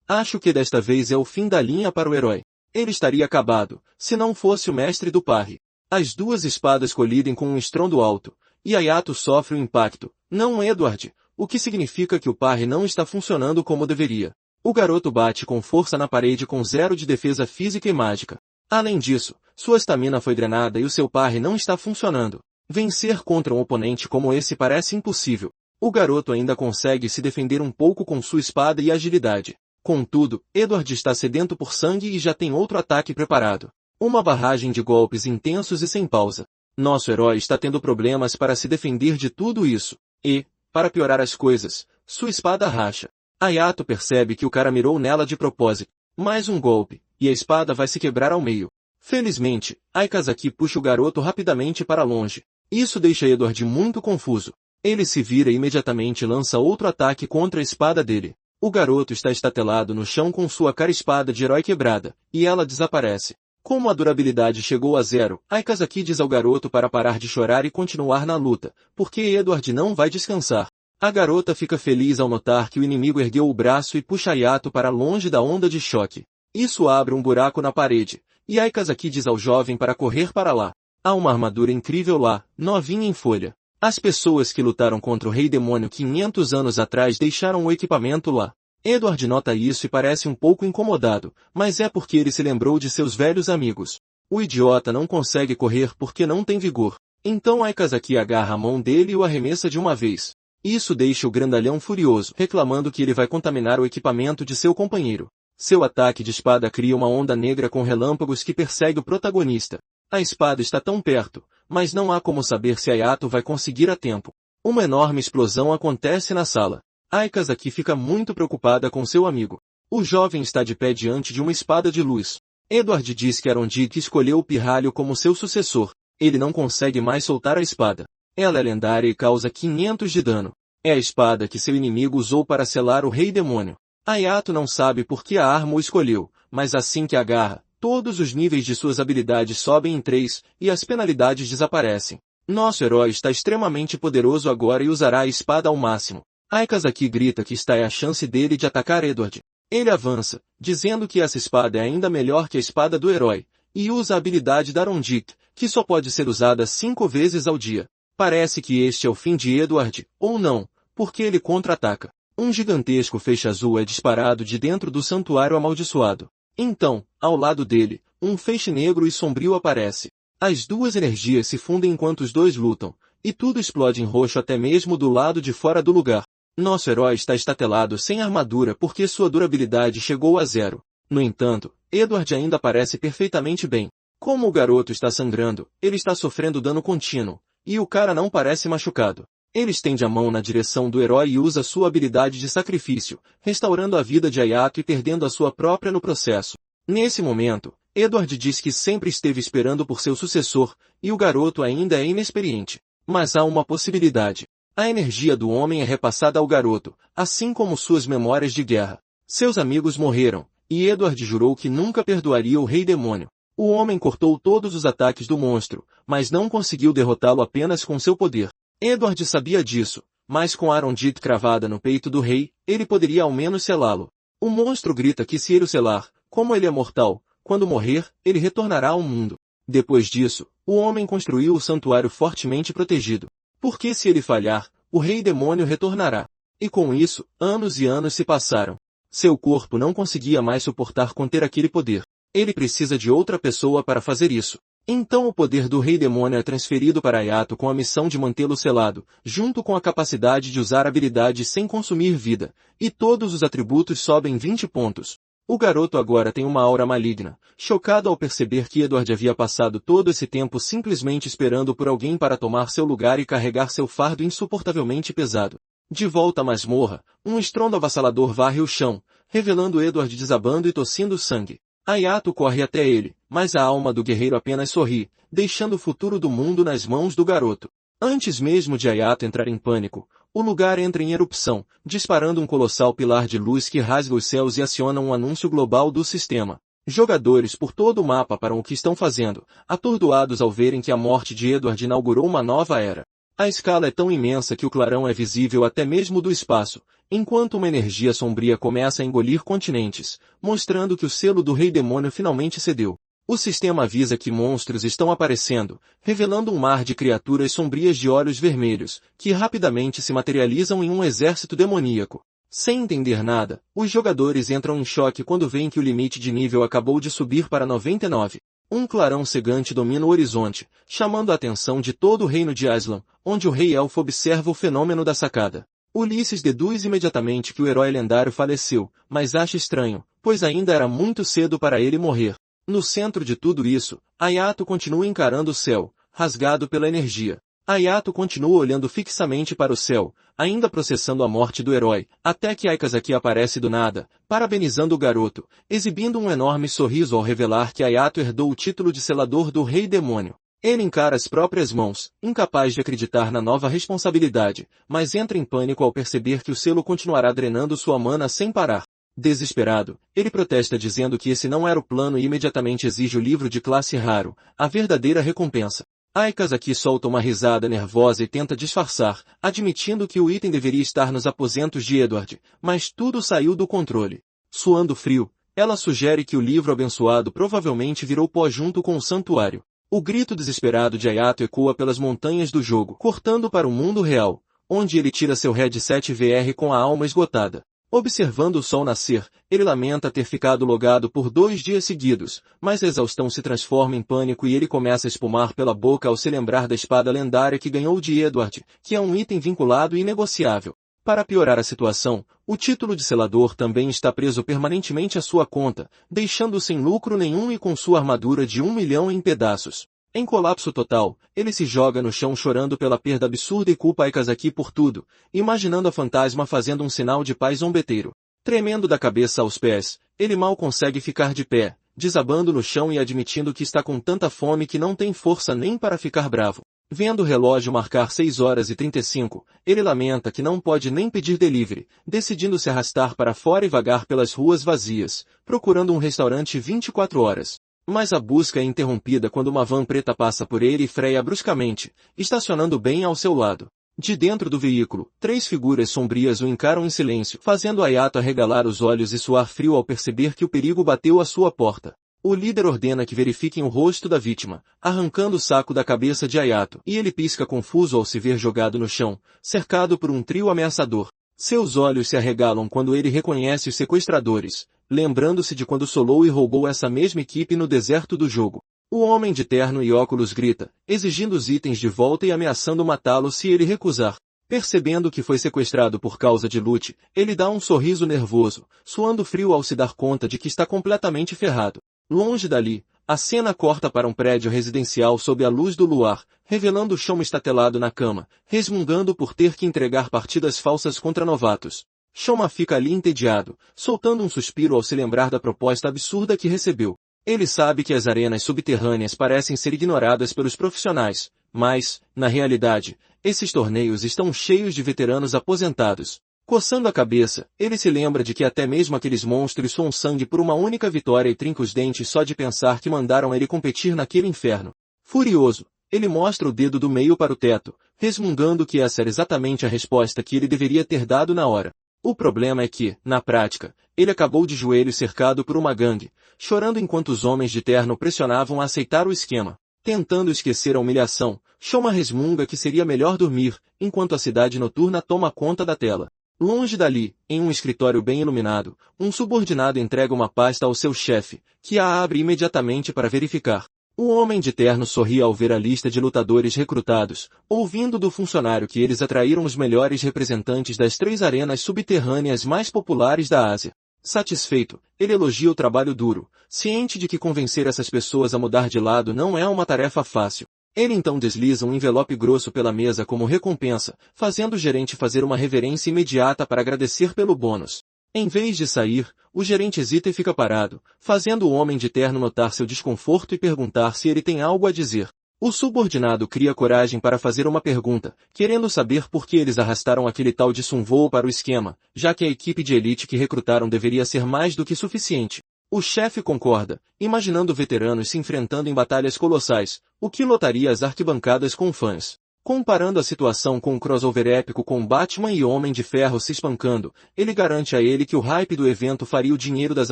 Acho que desta vez é o fim da linha para o herói. Ele estaria acabado, se não fosse o mestre do parry. As duas espadas colidem com um estrondo alto, e Hayato sofre o impacto, não Edward, o que significa que o parry não está funcionando como deveria. O garoto bate com força na parede com 0 de defesa física e mágica. Além disso, sua estamina foi drenada e o seu parry não está funcionando. Vencer contra um oponente como esse parece impossível. O garoto ainda consegue se defender um pouco com sua espada e agilidade. Contudo, Edward está sedento por sangue e já tem outro ataque preparado. Uma barragem de golpes intensos e sem pausa. Nosso herói está tendo problemas para se defender de tudo isso. E, para piorar as coisas, sua espada racha. Hayato percebe que o cara mirou nela de propósito. Mais um golpe, e a espada vai se quebrar ao meio. Felizmente, Aikazaki puxa o garoto rapidamente para longe. Isso deixa Edward muito confuso. Ele se vira e imediatamente lança outro ataque contra a espada dele. O garoto está estatelado no chão com sua cara espada de herói quebrada, e ela desaparece. Como a durabilidade chegou a 0, Aikazaki diz ao garoto para parar de chorar e continuar na luta, porque Edward não vai descansar. A garota fica feliz ao notar que o inimigo ergueu o braço e puxa Hayato para longe da onda de choque. Isso abre um buraco na parede, e Aikazaki diz ao jovem para correr para lá. Há uma armadura incrível lá, novinha em folha. As pessoas que lutaram contra o Rei Demônio 500 anos atrás deixaram o equipamento lá. Edward nota isso e parece um pouco incomodado, mas é porque ele se lembrou de seus velhos amigos. O idiota não consegue correr porque não tem vigor. Então Aikazaki agarra a mão dele e o arremessa de uma vez. Isso deixa o grandalhão furioso, reclamando que ele vai contaminar o equipamento de seu companheiro. Seu ataque de espada cria uma onda negra com relâmpagos que persegue o protagonista. A espada está tão perto, mas não há como saber se Hayato vai conseguir a tempo. Uma enorme explosão acontece na sala. Aikazaki fica muito preocupada com seu amigo. O jovem está de pé diante de uma espada de luz. Edward diz que Arondick escolheu o pirralho como seu sucessor. Ele não consegue mais soltar a espada. Ela é lendária e causa 500 de dano. É a espada que seu inimigo usou para selar o Rei Demônio. Hayato não sabe por que a arma o escolheu, mas assim que agarra, todos os níveis de suas habilidades sobem em 3, e as penalidades desaparecem. Nosso herói está extremamente poderoso agora e usará a espada ao máximo. Aikazaki grita que esta é a chance dele de atacar Edward. Ele avança, dizendo que essa espada é ainda melhor que a espada do herói, e usa a habilidade da Arondick, que só pode ser usada 5 vezes ao dia. Parece que este é o fim de Edward, ou não, porque ele contra-ataca. Um gigantesco feixe azul é disparado de dentro do santuário amaldiçoado. Então, ao lado dele, um feixe negro e sombrio aparece. As duas energias se fundem enquanto os dois lutam, e tudo explode em roxo até mesmo do lado de fora do lugar. Nosso herói está estatelado sem armadura porque sua durabilidade chegou a 0. No entanto, Edward ainda parece perfeitamente bem. Como o garoto está sangrando, ele está sofrendo dano contínuo, e o cara não parece machucado. Ele estende a mão na direção do herói e usa sua habilidade de sacrifício, restaurando a vida de Hayato e perdendo a sua própria no processo. Nesse momento, Edward diz que sempre esteve esperando por seu sucessor, e o garoto ainda é inexperiente. Mas há uma possibilidade. A energia do homem é repassada ao garoto, assim como suas memórias de guerra. Seus amigos morreram, e Edward jurou que nunca perdoaria o Rei Demônio. O homem cortou todos os ataques do monstro, mas não conseguiu derrotá-lo apenas com seu poder. Edward sabia disso, mas com Arondick cravada no peito do rei, ele poderia ao menos selá-lo. O monstro grita que se ele o selar, como ele é mortal, quando morrer, ele retornará ao mundo. Depois disso, o homem construiu o santuário fortemente protegido. Porque se ele falhar, o Rei Demônio retornará. E com isso, anos e anos se passaram. Seu corpo não conseguia mais suportar conter aquele poder. Ele precisa de outra pessoa para fazer isso. Então o poder do Rei Demônio é transferido para Ayato com a missão de mantê-lo selado, junto com a capacidade de usar habilidades sem consumir vida, e todos os atributos sobem 20 pontos. O garoto agora tem uma aura maligna, chocado ao perceber que Edward havia passado todo esse tempo simplesmente esperando por alguém para tomar seu lugar e carregar seu fardo insuportavelmente pesado. De volta à masmorra, um estrondo avassalador varre o chão, revelando Edward desabando e tossindo sangue. Ayato corre até ele, mas a alma do guerreiro apenas sorri, deixando o futuro do mundo nas mãos do garoto. Antes mesmo de Ayato entrar em pânico, o lugar entra em erupção, disparando um colossal pilar de luz que rasga os céus e aciona um anúncio global do sistema. Jogadores por todo o mapa param o que estão fazendo, atordoados ao verem que a morte de Edward inaugurou uma nova era. A escala é tão imensa que o clarão é visível até mesmo do espaço, enquanto uma energia sombria começa a engolir continentes, mostrando que o selo do Rei Demônio finalmente cedeu. O sistema avisa que monstros estão aparecendo, revelando um mar de criaturas sombrias de olhos vermelhos, que rapidamente se materializam em um exército demoníaco. Sem entender nada, os jogadores entram em choque quando veem que o limite de nível acabou de subir para 99. Um clarão cegante domina o horizonte, chamando a atenção de todo o reino de Aslan, onde o rei elfo observa o fenômeno da sacada. Ulisses deduz imediatamente que o herói lendário faleceu, mas acha estranho, pois ainda era muito cedo para ele morrer. No centro de tudo isso, Ayato continua encarando o céu, rasgado pela energia. Ayato continua olhando fixamente para o céu, ainda processando a morte do herói, até que Aikazaki aparece do nada, parabenizando o garoto, exibindo um enorme sorriso ao revelar que Ayato herdou o título de selador do Rei Demônio. Ele encara as próprias mãos, incapaz de acreditar na nova responsabilidade, mas entra em pânico ao perceber que o selo continuará drenando sua mana sem parar. Desesperado, ele protesta dizendo que esse não era o plano e imediatamente exige o livro de classe raro, a verdadeira recompensa. Aikazaki solta uma risada nervosa e tenta disfarçar, admitindo que o item deveria estar nos aposentos de Edward, mas tudo saiu do controle. Suando frio, ela sugere que o livro abençoado provavelmente virou pó junto com o santuário. O grito desesperado de Ayato ecoa pelas montanhas do jogo, cortando para o mundo real, onde ele tira seu headset VR com a alma esgotada. Observando o sol nascer, ele lamenta ter ficado logado por 2 dias seguidos, mas a exaustão se transforma em pânico e ele começa a espumar pela boca ao se lembrar da espada lendária que ganhou de Edward, que é um item vinculado e inegociável. Para piorar a situação, o título de selador também está preso permanentemente à sua conta, deixando-o sem lucro nenhum e com sua armadura de 1 milhão em pedaços. Em colapso total, ele se joga no chão chorando pela perda absurda e culpa Aikazaki por tudo, imaginando a fantasma fazendo um sinal de paz zombeteiro. Tremendo da cabeça aos pés, ele mal consegue ficar de pé, desabando no chão e admitindo que está com tanta fome que não tem força nem para ficar bravo. Vendo o relógio marcar 6h35, ele lamenta que não pode nem pedir delivery, decidindo se arrastar para fora e vagar pelas ruas vazias, procurando um restaurante 24 horas. Mas a busca é interrompida quando uma van preta passa por ele e freia bruscamente, estacionando bem ao seu lado. De dentro do veículo, 3 figuras sombrias o encaram em silêncio, fazendo Ayato arregalar os olhos e suar frio ao perceber que o perigo bateu à sua porta. O líder ordena que verifiquem o rosto da vítima, arrancando o saco da cabeça de Ayato, e ele pisca confuso ao se ver jogado no chão, cercado por um trio ameaçador. Seus olhos se arregalam quando ele reconhece os sequestradores, lembrando-se de quando solou e roubou essa mesma equipe no deserto do jogo. O homem de terno e óculos grita, exigindo os itens de volta e ameaçando matá-lo se ele recusar. Percebendo que foi sequestrado por causa de Lute, ele dá um sorriso nervoso, suando frio ao se dar conta de que está completamente ferrado. Longe dali, a cena corta para um prédio residencial sob a luz do luar, revelando o Shoma estatelado na cama, resmungando por ter que entregar partidas falsas contra novatos. Shoma fica ali entediado, soltando um suspiro ao se lembrar da proposta absurda que recebeu. Ele sabe que as arenas subterrâneas parecem ser ignoradas pelos profissionais, mas, na realidade, esses torneios estão cheios de veteranos aposentados. Coçando a cabeça, ele se lembra de que até mesmo aqueles monstros suam sangue por uma única vitória e trinca os dentes só de pensar que mandaram ele competir naquele inferno. Furioso, ele mostra o dedo do meio para o teto, resmungando que essa era exatamente a resposta que ele deveria ter dado na hora. O problema é que, na prática, ele acabou de joelhos cercado por uma gangue, chorando enquanto os homens de terno pressionavam a aceitar o esquema. Tentando esquecer a humilhação, Shoma resmunga que seria melhor dormir, enquanto a cidade noturna toma conta da tela. Longe dali, em um escritório bem iluminado, um subordinado entrega uma pasta ao seu chefe, que a abre imediatamente para verificar. O homem de terno sorri ao ver a lista de lutadores recrutados, ouvindo do funcionário que eles atraíram os melhores representantes das 3 arenas subterrâneas mais populares da Ásia. Satisfeito, ele elogia o trabalho duro, ciente de que convencer essas pessoas a mudar de lado não é uma tarefa fácil. Ele então desliza um envelope grosso pela mesa como recompensa, fazendo o gerente fazer uma reverência imediata para agradecer pelo bônus. Em vez de sair, o gerente hesita e fica parado, fazendo o homem de terno notar seu desconforto e perguntar se ele tem algo a dizer. O subordinado cria coragem para fazer uma pergunta, querendo saber por que eles arrastaram aquele tal de Sun Voo para o esquema, já que a equipe de elite que recrutaram deveria ser mais do que suficiente. O chefe concorda, imaginando veteranos se enfrentando em batalhas colossais, o que lotaria as arquibancadas com fãs. Comparando a situação com um crossover épico com Batman e Homem de Ferro se espancando, ele garante a ele que o hype do evento faria o dinheiro das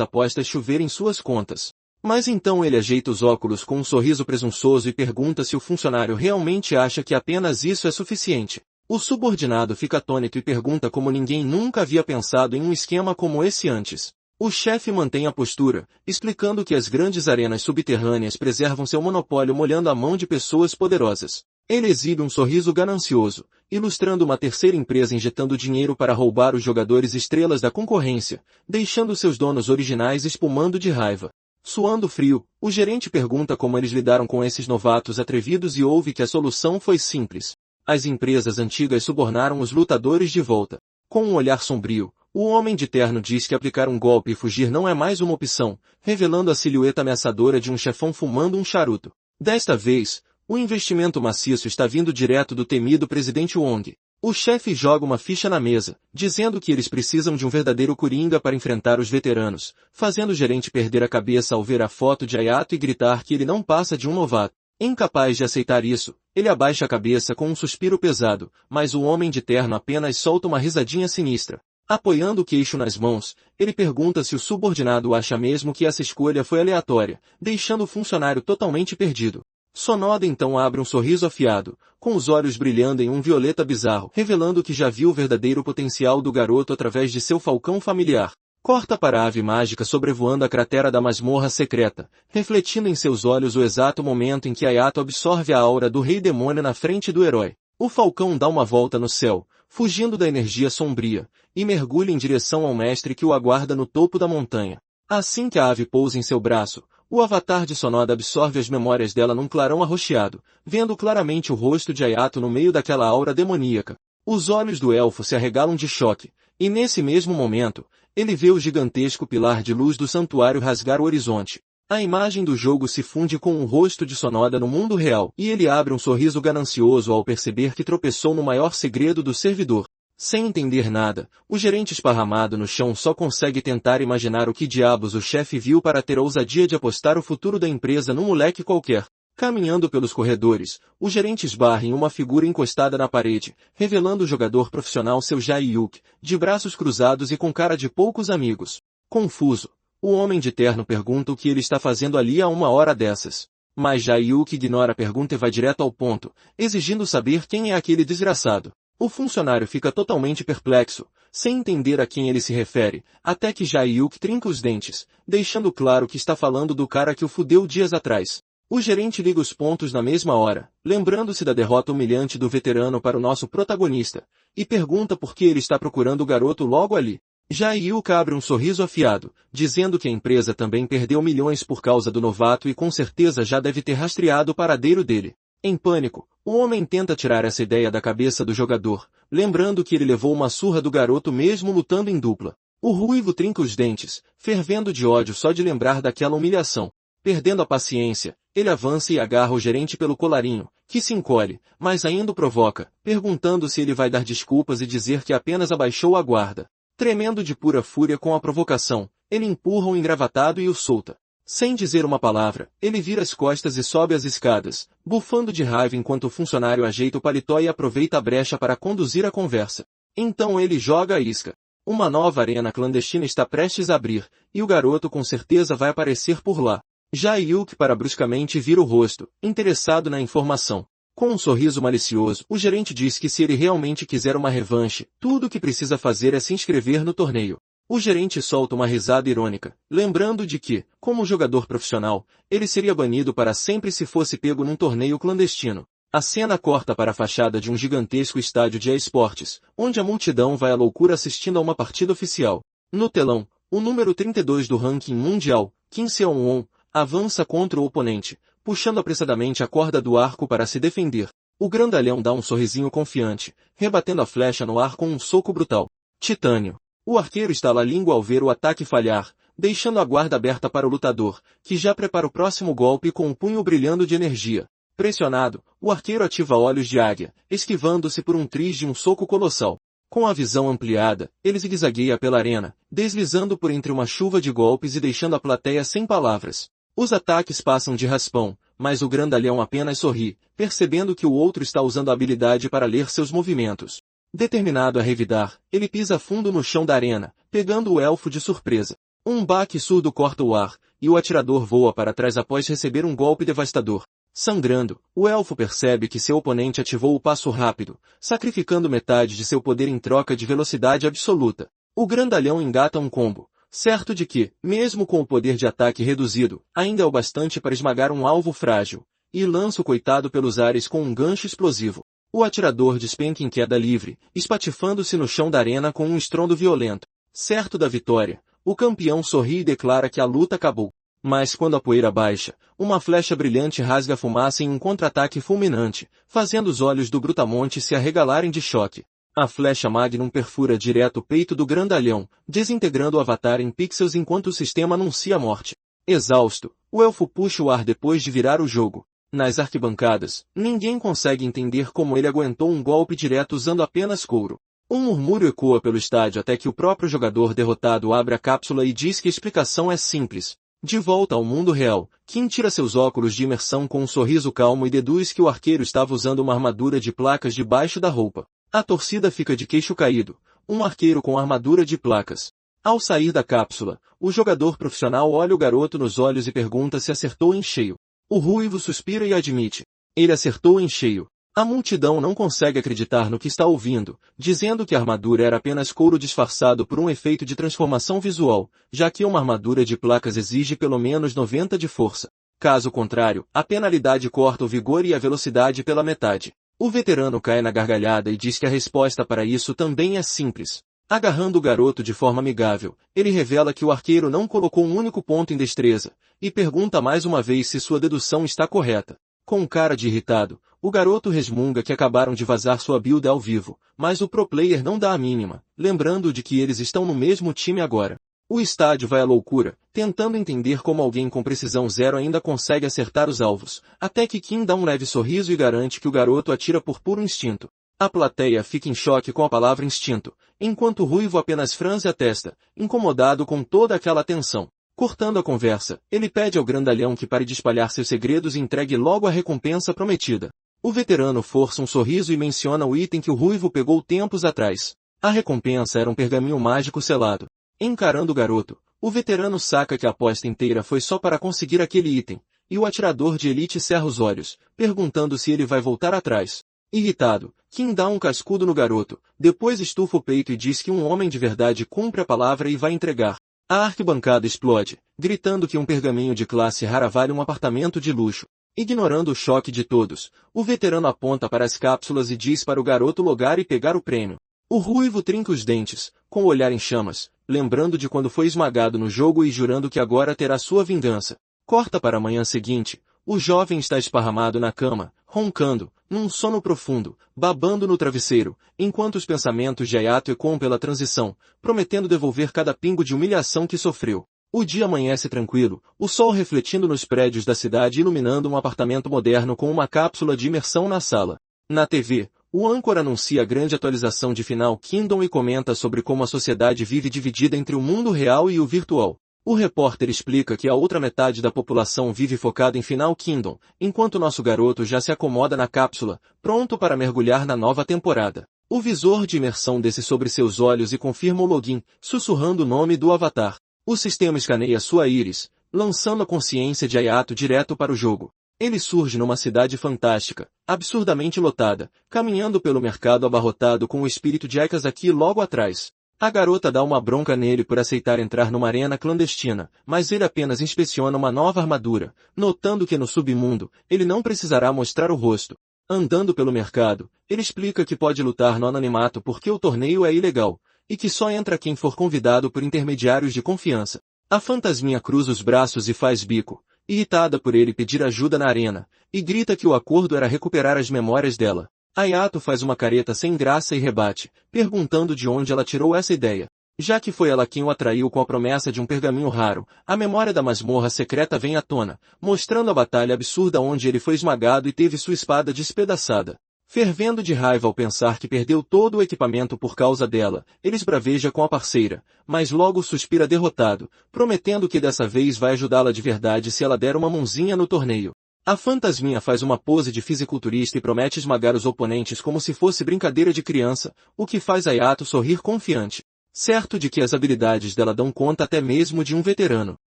apostas chover em suas contas. Mas então ele ajeita os óculos com um sorriso presunçoso e pergunta se o funcionário realmente acha que apenas isso é suficiente. O subordinado fica atônito e pergunta como ninguém nunca havia pensado em um esquema como esse antes. O chefe mantém a postura, explicando que as grandes arenas subterrâneas preservam seu monopólio molhando a mão de pessoas poderosas. Ele exibe um sorriso ganancioso, ilustrando uma terceira empresa injetando dinheiro para roubar os jogadores estrelas da concorrência, deixando seus donos originais espumando de raiva. Suando frio, o gerente pergunta como eles lidaram com esses novatos atrevidos e ouve que a solução foi simples. As empresas antigas subornaram os lutadores de volta. Com um olhar sombrio, o homem de terno diz que aplicar um golpe e fugir não é mais uma opção, revelando a silhueta ameaçadora de um chefão fumando um charuto. Desta vez, o investimento maciço está vindo direto do temido presidente Wong. O chefe joga uma ficha na mesa, dizendo que eles precisam de um verdadeiro coringa para enfrentar os veteranos, fazendo o gerente perder a cabeça ao ver a foto de Hayato e gritar que ele não passa de um novato. Incapaz de aceitar isso, ele abaixa a cabeça com um suspiro pesado, mas o homem de terno apenas solta uma risadinha sinistra. Apoiando o queixo nas mãos, ele pergunta se o subordinado acha mesmo que essa escolha foi aleatória, deixando o funcionário totalmente perdido. Sonoda então abre um sorriso afiado, com os olhos brilhando em um violeta bizarro, revelando que já viu o verdadeiro potencial do garoto através de seu falcão familiar. Corta para a ave mágica sobrevoando a cratera da masmorra secreta, refletindo em seus olhos o exato momento em que Hayato absorve a aura do rei demônio na frente do herói. O falcão dá uma volta no céu, fugindo da energia sombria, e mergulha em direção ao mestre que o aguarda no topo da montanha. Assim que a ave pousa em seu braço, o avatar de Sonoda absorve as memórias dela num clarão arroxeado, vendo claramente o rosto de Hayato no meio daquela aura demoníaca. Os olhos do elfo se arregalam de choque, e nesse mesmo momento, ele vê o gigantesco pilar de luz do santuário rasgar o horizonte. A imagem do jogo se funde com o rosto de Sonoda no mundo real, e ele abre um sorriso ganancioso ao perceber que tropeçou no maior segredo do servidor. Sem entender nada, o gerente esparramado no chão só consegue tentar imaginar o que diabos o chefe viu para ter a ousadia de apostar o futuro da empresa num moleque qualquer. Caminhando pelos corredores, o gerente esbarra em uma figura encostada na parede, revelando o jogador profissional seu Jae-yuk, de braços cruzados e com cara de poucos amigos. Confuso, o homem de terno pergunta o que ele está fazendo ali a uma hora dessas. Mas Jae-yuk ignora a pergunta e vai direto ao ponto, exigindo saber quem é aquele desgraçado. O funcionário fica totalmente perplexo, sem entender a quem ele se refere, até que Jae-yuk trinca os dentes, deixando claro que está falando do cara que o fudeu dias atrás. O gerente liga os pontos na mesma hora, lembrando-se da derrota humilhante do veterano para o nosso protagonista, e pergunta por que ele está procurando o garoto logo ali. Jae-yuk abre um sorriso afiado, dizendo que a empresa também perdeu milhões por causa do novato e com certeza já deve ter rastreado o paradeiro dele. Em pânico, o homem tenta tirar essa ideia da cabeça do jogador, lembrando que ele levou uma surra do garoto mesmo lutando em dupla. O ruivo trinca os dentes, fervendo de ódio só de lembrar daquela humilhação. Perdendo a paciência, ele avança e agarra o gerente pelo colarinho, que se encolhe, mas ainda o provoca, perguntando se ele vai dar desculpas e dizer que apenas abaixou a guarda. Tremendo de pura fúria com a provocação, ele empurra o engravatado e o solta. Sem dizer uma palavra, ele vira as costas e sobe as escadas, bufando de raiva enquanto o funcionário ajeita o paletó e aproveita a brecha para conduzir a conversa. Então ele joga a isca. Uma nova arena clandestina está prestes a abrir, e o garoto com certeza vai aparecer por lá. Jae-yuk para bruscamente vira o rosto, interessado na informação. Com um sorriso malicioso, o gerente diz que se ele realmente quiser uma revanche, tudo o que precisa fazer é se inscrever no torneio. O gerente solta uma risada irônica, lembrando de que, como jogador profissional, ele seria banido para sempre se fosse pego num torneio clandestino. A cena corta para a fachada de um gigantesco estádio de esportes, onde a multidão vai à loucura assistindo a uma partida oficial. No telão, o número 32 do ranking mundial, Kim Seon-won, avança contra o oponente, puxando apressadamente a corda do arco para se defender. O grandalhão dá um sorrisinho confiante, rebatendo a flecha no ar com um soco brutal. Titânio. O arqueiro estala a língua ao ver o ataque falhar, deixando a guarda aberta para o lutador, que já prepara o próximo golpe com o punho brilhando de energia. Pressionado, o arqueiro ativa olhos de águia, esquivando-se por um triz de um soco colossal. Com a visão ampliada, ele zigue-zagueia pela arena, deslizando por entre uma chuva de golpes e deixando a plateia sem palavras. Os ataques passam de raspão, mas o grandalhão apenas sorri, percebendo que o outro está usando a habilidade para ler seus movimentos. Determinado a revidar, ele pisa fundo no chão da arena, pegando o elfo de surpresa. Um baque surdo corta o ar, e o atirador voa para trás após receber um golpe devastador. Sangrando, o elfo percebe que seu oponente ativou o passo rápido, sacrificando metade de seu poder em troca de velocidade absoluta. O grandalhão engata um combo, certo de que, mesmo com o poder de ataque reduzido, ainda é o bastante para esmagar um alvo frágil, e lança o coitado pelos ares com um gancho explosivo. O atirador despenca em queda livre, espatifando-se no chão da arena com um estrondo violento. Certo da vitória, o campeão sorri e declara que a luta acabou. Mas quando a poeira baixa, uma flecha brilhante rasga a fumaça em um contra-ataque fulminante, fazendo os olhos do Brutamonte se arregalarem de choque. A flecha Magnum perfura direto o peito do grandalhão, desintegrando o avatar em pixels enquanto o sistema anuncia a morte. Exausto, o elfo puxa o ar depois de virar o jogo. Nas arquibancadas, ninguém consegue entender como ele aguentou um golpe direto usando apenas couro. Um murmúrio ecoa pelo estádio até que o próprio jogador derrotado abre a cápsula e diz que a explicação é simples. De volta ao mundo real, Kim tira seus óculos de imersão com um sorriso calmo e deduz que o arqueiro estava usando uma armadura de placas debaixo da roupa. A torcida fica de queixo caído, um arqueiro com armadura de placas. Ao sair da cápsula, o jogador profissional olha o garoto nos olhos e pergunta se acertou em cheio. O ruivo suspira e admite. Ele acertou em cheio. A multidão não consegue acreditar no que está ouvindo, dizendo que a armadura era apenas couro disfarçado por um efeito de transformação visual, já que uma armadura de placas exige pelo menos 90 de força. Caso contrário, a penalidade corta o vigor e a velocidade pela metade. O veterano cai na gargalhada e diz que a resposta para isso também é simples. Agarrando o garoto de forma amigável, ele revela que o arqueiro não colocou um único ponto em destreza, e pergunta mais uma vez se sua dedução está correta. Com cara de irritado, o garoto resmunga que acabaram de vazar sua build ao vivo, mas o pro player não dá a mínima, lembrando de que eles estão no mesmo time agora. O estádio vai à loucura, tentando entender como alguém com precisão zero ainda consegue acertar os alvos, até que Kim dá um leve sorriso e garante que o garoto atira por puro instinto. A plateia fica em choque com a palavra instinto, enquanto o ruivo apenas franze a testa, incomodado com toda aquela tensão. Cortando a conversa, ele pede ao grandalhão que pare de espalhar seus segredos e entregue logo a recompensa prometida. O veterano força um sorriso e menciona o item que o ruivo pegou tempos atrás. A recompensa era um pergaminho mágico selado. Encarando o garoto, o veterano saca que a aposta inteira foi só para conseguir aquele item, e o atirador de elite cerra os olhos, perguntando se ele vai voltar atrás. Irritado, Kim dá um cascudo no garoto, depois estufa o peito e diz que um homem de verdade cumpre a palavra e vai entregar. A arquibancada explode, gritando que um pergaminho de classe rara vale um apartamento de luxo. Ignorando o choque de todos, o veterano aponta para as cápsulas e diz para o garoto logar e pegar o prêmio. O ruivo trinca os dentes, com o olhar em chamas, lembrando de quando foi esmagado no jogo e jurando que agora terá sua vingança. Corta para a manhã seguinte, o jovem está esparramado na cama, roncando, num sono profundo, babando no travesseiro, enquanto os pensamentos de Ayato ecoam pela transição, prometendo devolver cada pingo de humilhação que sofreu. O dia amanhece tranquilo, o sol refletindo nos prédios da cidade e iluminando um apartamento moderno com uma cápsula de imersão na sala. Na TV, o âncora anuncia a grande atualização de Final Kingdom e comenta sobre como a sociedade vive dividida entre o mundo real e o virtual. O repórter explica que a outra metade da população vive focada em Final Kingdom, enquanto nosso garoto já se acomoda na cápsula, pronto para mergulhar na nova temporada. O visor de imersão desce sobre seus olhos e confirma o login, sussurrando o nome do avatar. O sistema escaneia sua íris, lançando a consciência de Ayato direto para o jogo. Ele surge numa cidade fantástica, absurdamente lotada, caminhando pelo mercado abarrotado com o espírito de Aikazaki logo atrás. A garota dá uma bronca nele por aceitar entrar numa arena clandestina, mas ele apenas inspeciona uma nova armadura, notando que no submundo, ele não precisará mostrar o rosto. Andando pelo mercado, ele explica que pode lutar no anonimato porque o torneio é ilegal, e que só entra quem for convidado por intermediários de confiança. A fantasminha cruza os braços e faz bico, irritada por ele pedir ajuda na arena, e grita que o acordo era recuperar as memórias dela. Ayato faz uma careta sem graça e rebate, perguntando de onde ela tirou essa ideia. Já que foi ela quem o atraiu com a promessa de um pergaminho raro, a memória da masmorra secreta vem à tona, mostrando a batalha absurda onde ele foi esmagado e teve sua espada despedaçada. Fervendo de raiva ao pensar que perdeu todo o equipamento por causa dela, ele esbraveja com a parceira, mas logo suspira derrotado, prometendo que dessa vez vai ajudá-la de verdade se ela der uma mãozinha no torneio. A fantasminha faz uma pose de fisiculturista e promete esmagar os oponentes como se fosse brincadeira de criança, o que faz Ayato sorrir confiante, certo de que as habilidades dela dão conta até mesmo de um veterano.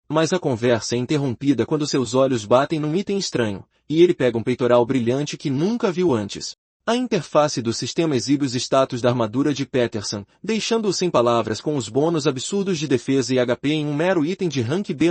Mas a conversa é interrompida quando seus olhos batem num item estranho, e ele pega um peitoral brilhante que nunca viu antes. A interface do sistema exibe os status da armadura de Peterson, deixando-o sem palavras com os bônus absurdos de defesa e HP em um mero item de rank B+.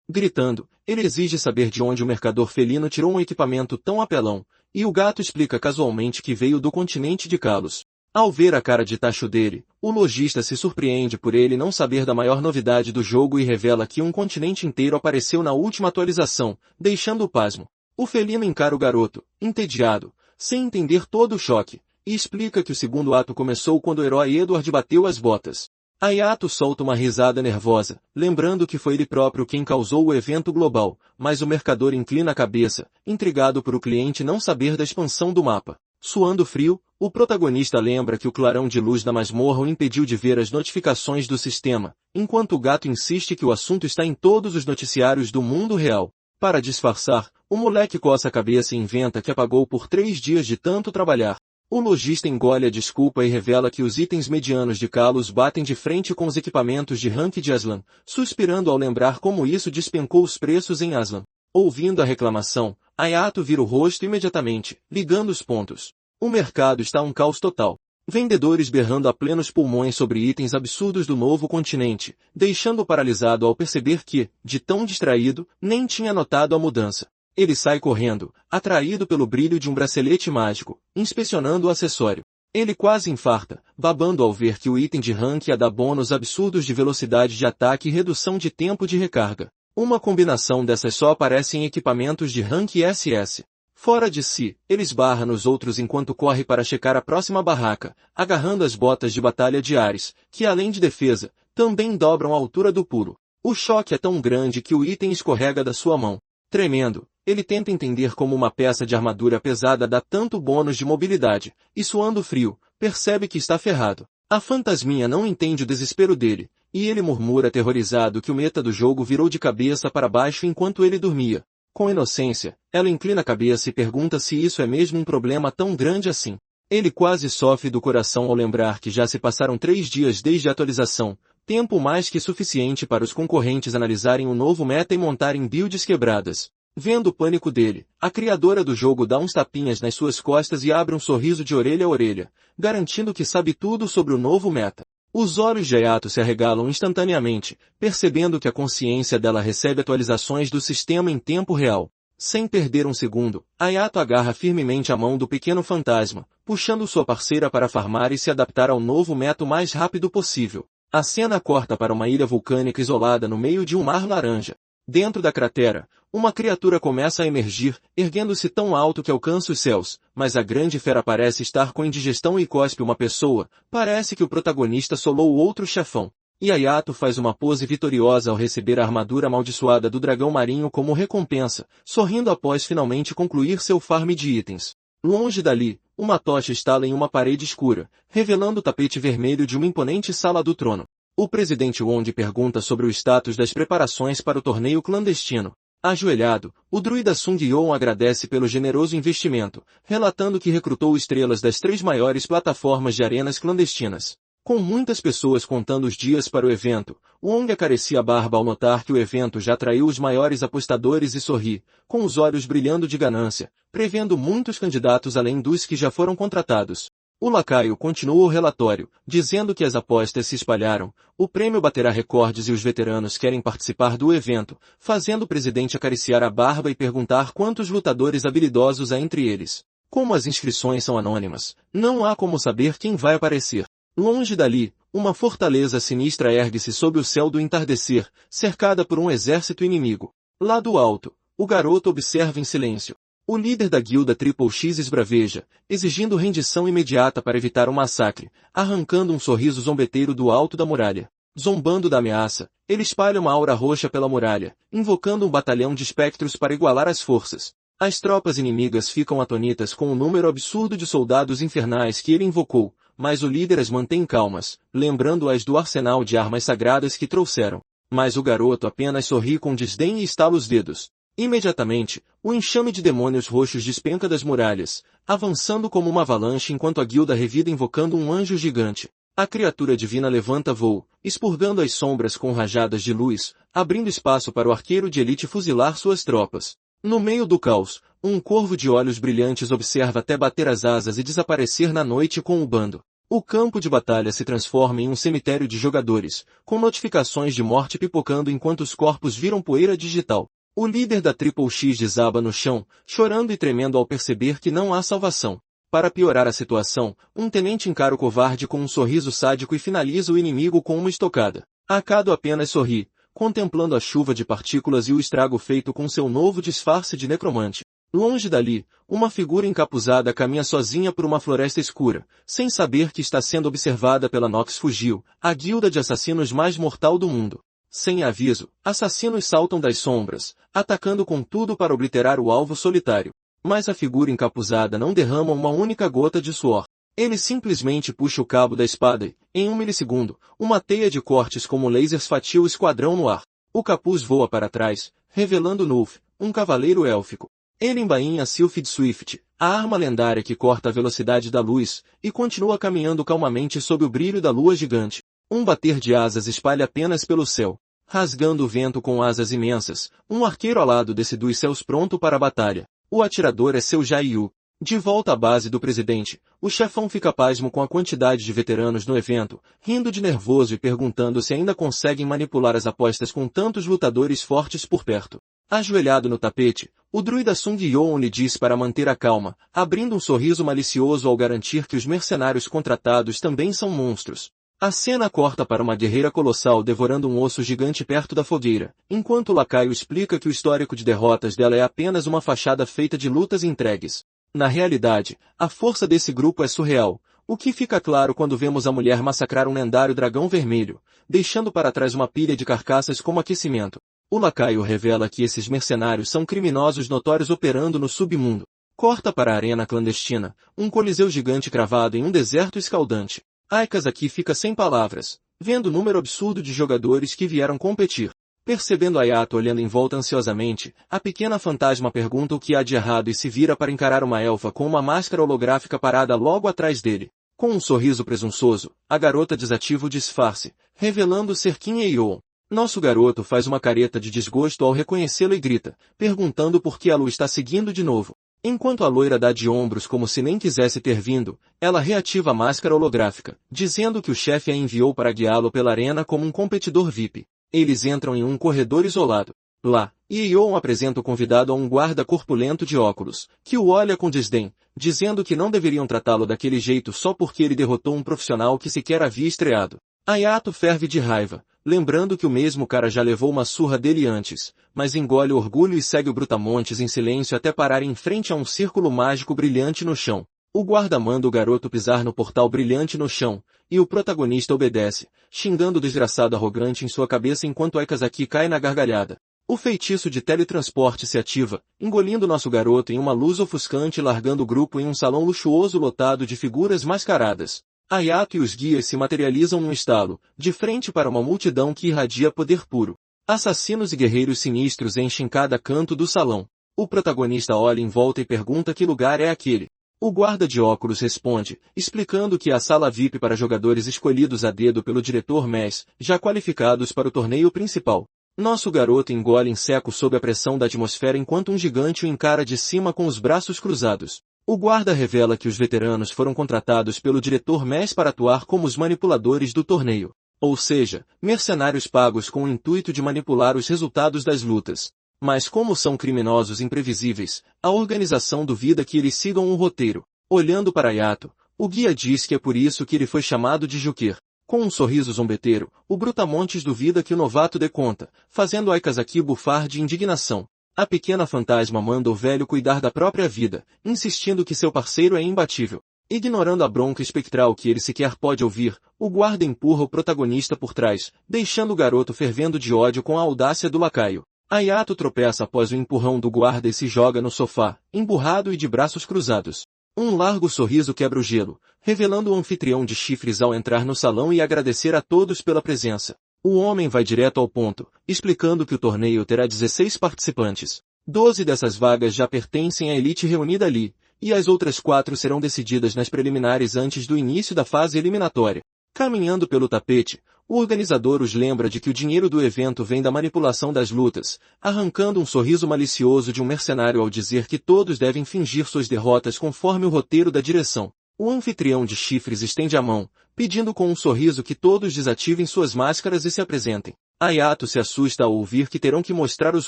Gritando, ele exige saber de onde o mercador felino tirou um equipamento tão apelão, e o gato explica casualmente que veio do continente de Kalos. Ao ver a cara de tacho dele, o lojista se surpreende por ele não saber da maior novidade do jogo e revela que um continente inteiro apareceu na última atualização, deixando-o pasmo. O felino encara o garoto, entediado, sem entender todo o choque, e explica que o segundo ato começou quando o herói Edward bateu as botas. Ayato solta uma risada nervosa, lembrando que foi ele próprio quem causou o evento global, mas o mercador inclina a cabeça, intrigado por o cliente não saber da expansão do mapa. Suando frio, o protagonista lembra que o clarão de luz da masmorra o impediu de ver as notificações do sistema, enquanto o gato insiste que o assunto está em todos os noticiários do mundo real. Para disfarçar, o moleque coça a cabeça e inventa que apagou por 3 dias de tanto trabalhar. O lojista engole a desculpa e revela que os itens medianos de Kalos batem de frente com os equipamentos de rank de Aslan, suspirando ao lembrar como isso despencou os preços em Aslan. Ouvindo a reclamação, Ayato vira o rosto imediatamente, ligando os pontos. O mercado está um caos total. Vendedores berrando a plenos pulmões sobre itens absurdos do novo continente, deixando-o paralisado ao perceber que, de tão distraído, nem tinha notado a mudança. Ele sai correndo, atraído pelo brilho de um bracelete mágico, inspecionando o acessório. Ele quase infarta, babando ao ver que o item de rank dá bônus absurdos de velocidade de ataque e redução de tempo de recarga. Uma combinação dessas só aparece em equipamentos de rank SS. Fora de si, ele esbarra nos outros enquanto corre para checar a próxima barraca, agarrando as botas de batalha de Ares, que além de defesa, também dobram a altura do pulo. O choque é tão grande que o item escorrega da sua mão. Tremendo, ele tenta entender como uma peça de armadura pesada dá tanto bônus de mobilidade, e suando frio, percebe que está ferrado. A fantasminha não entende o desespero dele, e ele murmura aterrorizado que o meta do jogo virou de cabeça para baixo enquanto ele dormia. Com inocência, ela inclina a cabeça e pergunta se isso é mesmo um problema tão grande assim. Ele quase sofre do coração ao lembrar que já se passaram 3 dias desde a atualização, tempo mais que suficiente para os concorrentes analisarem o novo meta e montarem builds quebradas. Vendo o pânico dele, a criadora do jogo dá uns tapinhas nas suas costas e abre um sorriso de orelha a orelha, garantindo que sabe tudo sobre o novo meta. Os olhos de Ayato se arregalam instantaneamente, percebendo que a consciência dela recebe atualizações do sistema em tempo real. Sem perder um segundo, Ayato agarra firmemente a mão do pequeno fantasma, puxando sua parceira para farmar e se adaptar ao novo meta o mais rápido possível. A cena corta para uma ilha vulcânica isolada no meio de um mar laranja. Dentro da cratera, uma criatura começa a emergir, erguendo-se tão alto que alcança os céus, mas a grande fera parece estar com indigestão e cospe uma pessoa. Parece que o protagonista solou outro chefão. E Ayato faz uma pose vitoriosa ao receber a armadura amaldiçoada do dragão marinho como recompensa, sorrindo após finalmente concluir seu farm de itens. Longe dali, uma tocha estala em uma parede escura, revelando o tapete vermelho de uma imponente sala do trono. O presidente Wond pergunta sobre o status das preparações para o torneio clandestino. Ajoelhado, o druida Sung Yeon agradece pelo generoso investimento, relatando que recrutou estrelas das 3 maiores plataformas de arenas clandestinas. Com muitas pessoas contando os dias para o evento, Wong acaricia a barba ao notar que o evento já atraiu os maiores apostadores e sorri, com os olhos brilhando de ganância, prevendo muitos candidatos além dos que já foram contratados. O lacaio continua o relatório, dizendo que as apostas se espalharam, o prêmio baterá recordes e os veteranos querem participar do evento, fazendo o presidente acariciar a barba e perguntar quantos lutadores habilidosos há entre eles. Como as inscrições são anônimas, não há como saber quem vai aparecer. Longe dali, uma fortaleza sinistra ergue-se sob o céu do entardecer, cercada por um exército inimigo. Lá do alto, o garoto observa em silêncio. O líder da guilda Triple X esbraveja, exigindo rendição imediata para evitar o massacre, arrancando um sorriso zombeteiro do alto da muralha. Zombando da ameaça, ele espalha uma aura roxa pela muralha, invocando um batalhão de espectros para igualar as forças. As tropas inimigas ficam atônitas com o número absurdo de soldados infernais que ele invocou, mas o líder as mantém calmas, lembrando-as do arsenal de armas sagradas que trouxeram. Mas o garoto apenas sorri com desdém e estala os dedos. Imediatamente, o enxame de demônios roxos despenca das muralhas, avançando como uma avalanche enquanto a guilda revida invocando um anjo gigante. A criatura divina levanta voo, expurgando as sombras com rajadas de luz, abrindo espaço para o arqueiro de elite fuzilar suas tropas. No meio do caos, um corvo de olhos brilhantes observa até bater as asas e desaparecer na noite com o bando. O campo de batalha se transforma em um cemitério de jogadores, com notificações de morte pipocando enquanto os corpos viram poeira digital. O líder da Triple X desaba no chão, chorando e tremendo ao perceber que não há salvação. Para piorar a situação, um tenente encara o covarde com um sorriso sádico e finaliza o inimigo com uma estocada. Akado apenas sorri, contemplando a chuva de partículas e o estrago feito com seu novo disfarce de necromante. Longe dali, uma figura encapuzada caminha sozinha por uma floresta escura, sem saber que está sendo observada pela Nox Fugil, a guilda de assassinos mais mortal do mundo. Sem aviso, assassinos saltam das sombras, atacando com tudo para obliterar o alvo solitário. Mas a figura encapuzada não derrama uma única gota de suor. Ele simplesmente puxa o cabo da espada e, em 1 milissegundo, uma teia de cortes como lasers fatia o esquadrão no ar. O capuz voa para trás, revelando Nulf, um cavaleiro élfico. Ele embainha a Sylphid Swift, a arma lendária que corta a velocidade da luz, e continua caminhando calmamente sob o brilho da lua gigante. Um bater de asas espalha apenas pelo céu. Rasgando o vento com asas imensas, um arqueiro alado desce dos céus pronto para a batalha. O atirador é seu Jaiyu. De volta à base do presidente, o chefão fica pasmo com a quantidade de veteranos no evento, rindo de nervoso e perguntando se ainda conseguem manipular as apostas com tantos lutadores fortes por perto. Ajoelhado no tapete, o druida Sung Yoon lhe diz para manter a calma, abrindo um sorriso malicioso ao garantir que os mercenários contratados também são monstros. A cena corta para uma guerreira colossal devorando um osso gigante perto da fogueira, enquanto o lacaio explica que o histórico de derrotas dela é apenas uma fachada feita de lutas entregues. Na realidade, a força desse grupo é surreal, o que fica claro quando vemos a mulher massacrar um lendário dragão vermelho, deixando para trás uma pilha de carcaças como aquecimento. O lacaio revela que esses mercenários são criminosos notórios operando no submundo. Corta para a arena clandestina, um coliseu gigante cravado em um deserto escaldante. Aikas aqui fica sem palavras, vendo o número absurdo de jogadores que vieram competir. Percebendo Ayato olhando em volta ansiosamente, a pequena fantasma pergunta o que há de errado e se vira para encarar uma elfa com uma máscara holográfica parada logo atrás dele. Com um sorriso presunçoso, a garota desativa o disfarce, revelando ser Kim Eon. Nosso garoto faz uma careta de desgosto ao reconhecê-la e grita, perguntando por que ela o está seguindo de novo. Enquanto a loira dá de ombros como se nem quisesse ter vindo, ela reativa a máscara holográfica, dizendo que o chefe a enviou para guiá-lo pela arena como um competidor VIP. Eles entram em um corredor isolado. Lá, Yeon apresenta o convidado a um guarda corpulento de óculos, que o olha com desdém, dizendo que não deveriam tratá-lo daquele jeito só porque ele derrotou um profissional que sequer havia estreado. Ayato ferve de raiva, lembrando que o mesmo cara já levou uma surra dele antes, mas engole o orgulho e segue o Brutamontes em silêncio até parar em frente a um círculo mágico brilhante no chão. O guarda manda o garoto pisar no portal brilhante no chão, e o protagonista obedece, xingando o desgraçado arrogante em sua cabeça enquanto Aikazaki cai na gargalhada. O feitiço de teletransporte se ativa, engolindo nosso garoto em uma luz ofuscante e largando o grupo em um salão luxuoso lotado de figuras mascaradas. Ayato e os guias se materializam num estalo, de frente para uma multidão que irradia poder puro. Assassinos e guerreiros sinistros enchem cada canto do salão. O protagonista olha em volta e pergunta que lugar é aquele. O guarda de óculos responde, explicando que a sala VIP para jogadores escolhidos a dedo pelo diretor MES, já qualificados para o torneio principal. Nosso garoto engole em seco sob a pressão da atmosfera enquanto um gigante o encara de cima com os braços cruzados. O guarda revela que os veteranos foram contratados pelo diretor MES para atuar como os manipuladores do torneio. Ou seja, mercenários pagos com o intuito de manipular os resultados das lutas. Mas como são criminosos imprevisíveis, a organização duvida que eles sigam um roteiro. Olhando para Yato, o guia diz que é por isso que ele foi chamado de Joker. Com um sorriso zombeteiro, o Brutamontes duvida que o novato dê conta, fazendo Aikazaki bufar de indignação. A pequena fantasma manda o velho cuidar da própria vida, insistindo que seu parceiro é imbatível. Ignorando a bronca espectral que ele sequer pode ouvir, o guarda empurra o protagonista por trás, deixando o garoto fervendo de ódio com a audácia do lacaio. Ayato tropeça após o empurrão do guarda e se joga no sofá, emburrado e de braços cruzados. Um largo sorriso quebra o gelo, revelando o anfitrião de chifres ao entrar no salão e agradecer a todos pela presença. O homem vai direto ao ponto, explicando que o torneio terá 16 participantes. 12 dessas vagas já pertencem à elite reunida ali, e as outras 4 serão decididas nas preliminares antes do início da fase eliminatória. Caminhando pelo tapete, o organizador os lembra de que o dinheiro do evento vem da manipulação das lutas, arrancando um sorriso malicioso de um mercenário ao dizer que todos devem fingir suas derrotas conforme o roteiro da direção. O anfitrião de chifres estende a mão, pedindo com um sorriso que todos desativem suas máscaras e se apresentem. Ayato se assusta ao ouvir que terão que mostrar os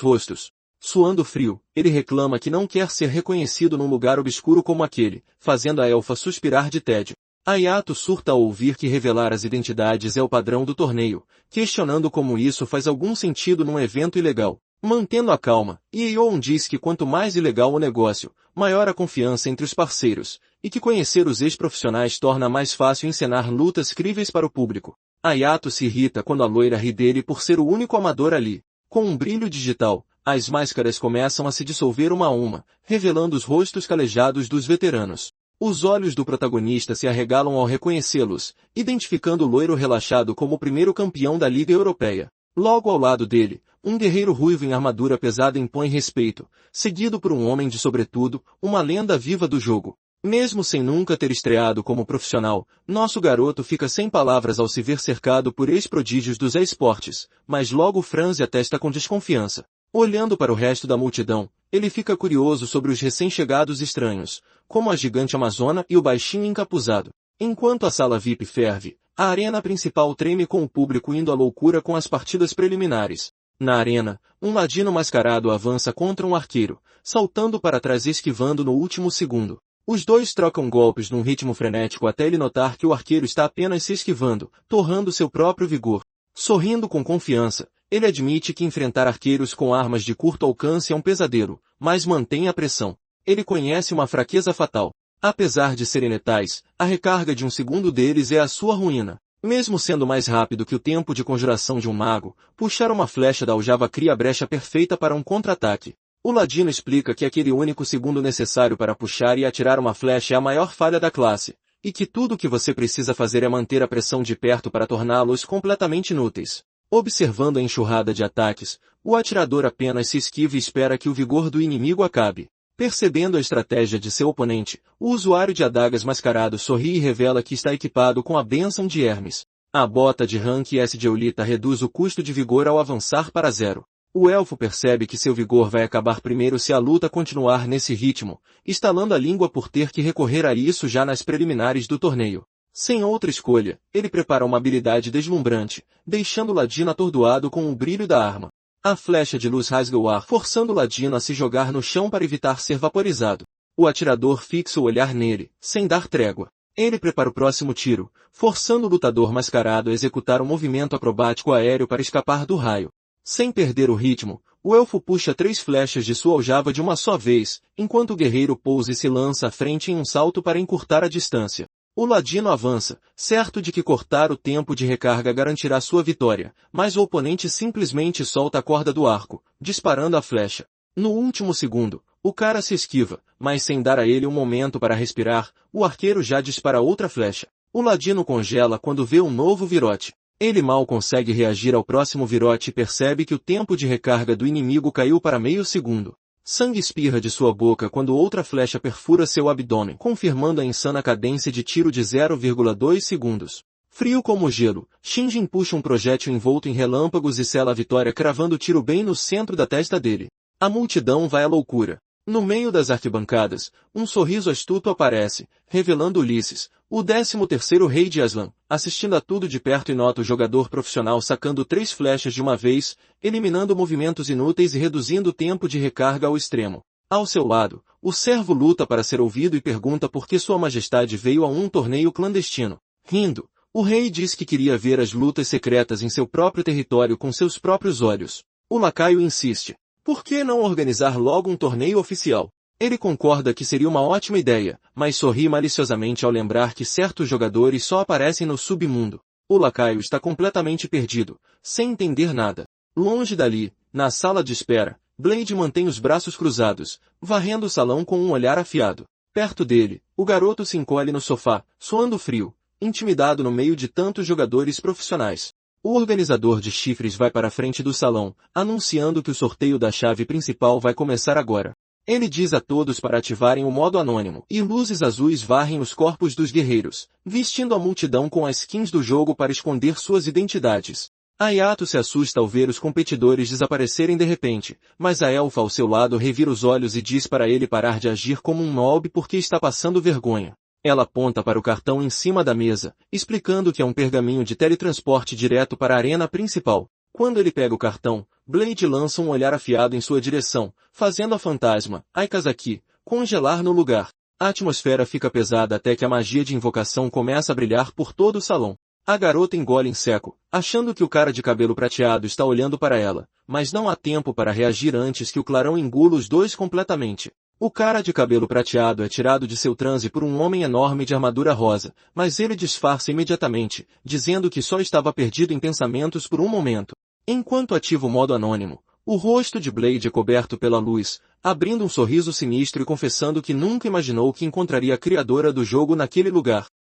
rostos. Suando frio, ele reclama que não quer ser reconhecido num lugar obscuro como aquele, fazendo a elfa suspirar de tédio. Ayato surta ao ouvir que revelar as identidades é o padrão do torneio, questionando como isso faz algum sentido num evento ilegal. Mantendo a calma, Yeon diz que quanto mais ilegal o negócio, maior a confiança entre os parceiros, e que conhecer os ex-profissionais torna mais fácil encenar lutas críveis para o público. Ayato se irrita quando a loira ri dele por ser o único amador ali. Com um brilho digital, as máscaras começam a se dissolver uma a uma, revelando os rostos calejados dos veteranos. Os olhos do protagonista se arregalam ao reconhecê-los, identificando o loiro relaxado como o primeiro campeão da Liga Europeia. Logo ao lado dele, um guerreiro ruivo em armadura pesada impõe respeito, seguido por um homem de sobretudo, uma lenda viva do jogo. Mesmo sem nunca ter estreado como profissional, nosso garoto fica sem palavras ao se ver cercado por ex-prodígios dos esportes, mas logo franze a testa com desconfiança. Olhando para o resto da multidão, ele fica curioso sobre os recém-chegados estranhos, como a gigante amazona e o baixinho encapuzado. Enquanto a sala VIP ferve, a arena principal treme com o público indo à loucura com as partidas preliminares. Na arena, um ladino mascarado avança contra um arqueiro, saltando para trás e esquivando no último segundo. Os dois trocam golpes num ritmo frenético até ele notar que o arqueiro está apenas se esquivando, torrando seu próprio vigor. Sorrindo com confiança, ele admite que enfrentar arqueiros com armas de curto alcance é um pesadelo, mas mantém a pressão. Ele conhece uma fraqueza fatal. Apesar de serem letais, a recarga de um segundo deles é a sua ruína. Mesmo sendo mais rápido que o tempo de conjuração de um mago, puxar uma flecha da aljava cria a brecha perfeita para um contra-ataque. O ladino explica que aquele único segundo necessário para puxar e atirar uma flecha é a maior falha da classe, e que tudo o que você precisa fazer é manter a pressão de perto para torná-los completamente inúteis. Observando a enxurrada de ataques, o atirador apenas se esquiva e espera que o vigor do inimigo acabe. Percebendo a estratégia de seu oponente, o usuário de adagas mascarado sorri e revela que está equipado com a bênção de Hermes. A bota de rank S de Eulita reduz o custo de vigor ao avançar para 0. O elfo percebe que seu vigor vai acabar primeiro se a luta continuar nesse ritmo, estalando a língua por ter que recorrer a isso já nas preliminares do torneio. Sem outra escolha, ele prepara uma habilidade deslumbrante, deixando o ladino atordoado com o brilho da arma. A flecha de luz rasga o ar, forçando o ladino a se jogar no chão para evitar ser vaporizado. O atirador fixa o olhar nele, sem dar trégua. Ele prepara o próximo tiro, forçando o lutador mascarado a executar um movimento acrobático aéreo para escapar do raio. Sem perder o ritmo, o elfo puxa 3 flechas de sua aljava de uma só vez, enquanto o guerreiro pousa e se lança à frente em um salto para encurtar a distância. O ladino avança, certo de que cortar o tempo de recarga garantirá sua vitória, mas o oponente simplesmente solta a corda do arco, disparando a flecha. No último segundo, o cara se esquiva, mas sem dar a ele um momento para respirar, o arqueiro já dispara outra flecha. O ladino congela quando vê um novo virote. Ele mal consegue reagir ao próximo virote e percebe que o tempo de recarga do inimigo caiu para meio segundo. Sangue espirra de sua boca quando outra flecha perfura seu abdômen, confirmando a insana cadência de tiro de 0,2 segundos. Frio como gelo, Shinjin puxa um projétil envolto em relâmpagos e sela a vitória cravando o tiro bem no centro da testa dele. A multidão vai à loucura. No meio das arquibancadas, um sorriso astuto aparece, revelando Ulisses, o 13º rei de Aslan, assistindo a tudo de perto e nota o jogador profissional sacando 3 flechas de uma vez, eliminando movimentos inúteis e reduzindo o tempo de recarga ao extremo. Ao seu lado, o servo luta para ser ouvido e pergunta por que Sua Majestade veio a um torneio clandestino. Rindo, o rei diz que queria ver as lutas secretas em seu próprio território com seus próprios olhos. O lacaio insiste. Por que não organizar logo um torneio oficial? Ele concorda que seria uma ótima ideia, mas sorri maliciosamente ao lembrar que certos jogadores só aparecem no submundo. O lacaio está completamente perdido, sem entender nada. Longe dali, na sala de espera, Blade mantém os braços cruzados, varrendo o salão com um olhar afiado. Perto dele, o garoto se encolhe no sofá, suando frio, intimidado no meio de tantos jogadores profissionais. O organizador de chifres vai para a frente do salão, anunciando que o sorteio da chave principal vai começar agora. Ele diz a todos para ativarem o modo anônimo, e luzes azuis varrem os corpos dos guerreiros, vestindo a multidão com as skins do jogo para esconder suas identidades. Ayato se assusta ao ver os competidores desaparecerem de repente, mas a elfa ao seu lado revira os olhos e diz para ele parar de agir como um nob porque está passando vergonha. Ela aponta para o cartão em cima da mesa, explicando que é um pergaminho de teletransporte direto para a arena principal. Quando ele pega o cartão, Blade lança um olhar afiado em sua direção, fazendo a fantasma, Aikazaki, congelar no lugar. A atmosfera fica pesada até que a magia de invocação começa a brilhar por todo o salão. A garota engole em seco, achando que o cara de cabelo prateado está olhando para ela, mas não há tempo para reagir antes que o clarão engula os dois completamente. O cara de cabelo prateado é tirado de seu transe por um homem enorme de armadura rosa, mas ele disfarça imediatamente, dizendo que só estava perdido em pensamentos por um momento. Enquanto ativa o modo anônimo, o rosto de Blade é coberto pela luz, abrindo um sorriso sinistro e confessando que nunca imaginou que encontraria a criadora do jogo naquele lugar.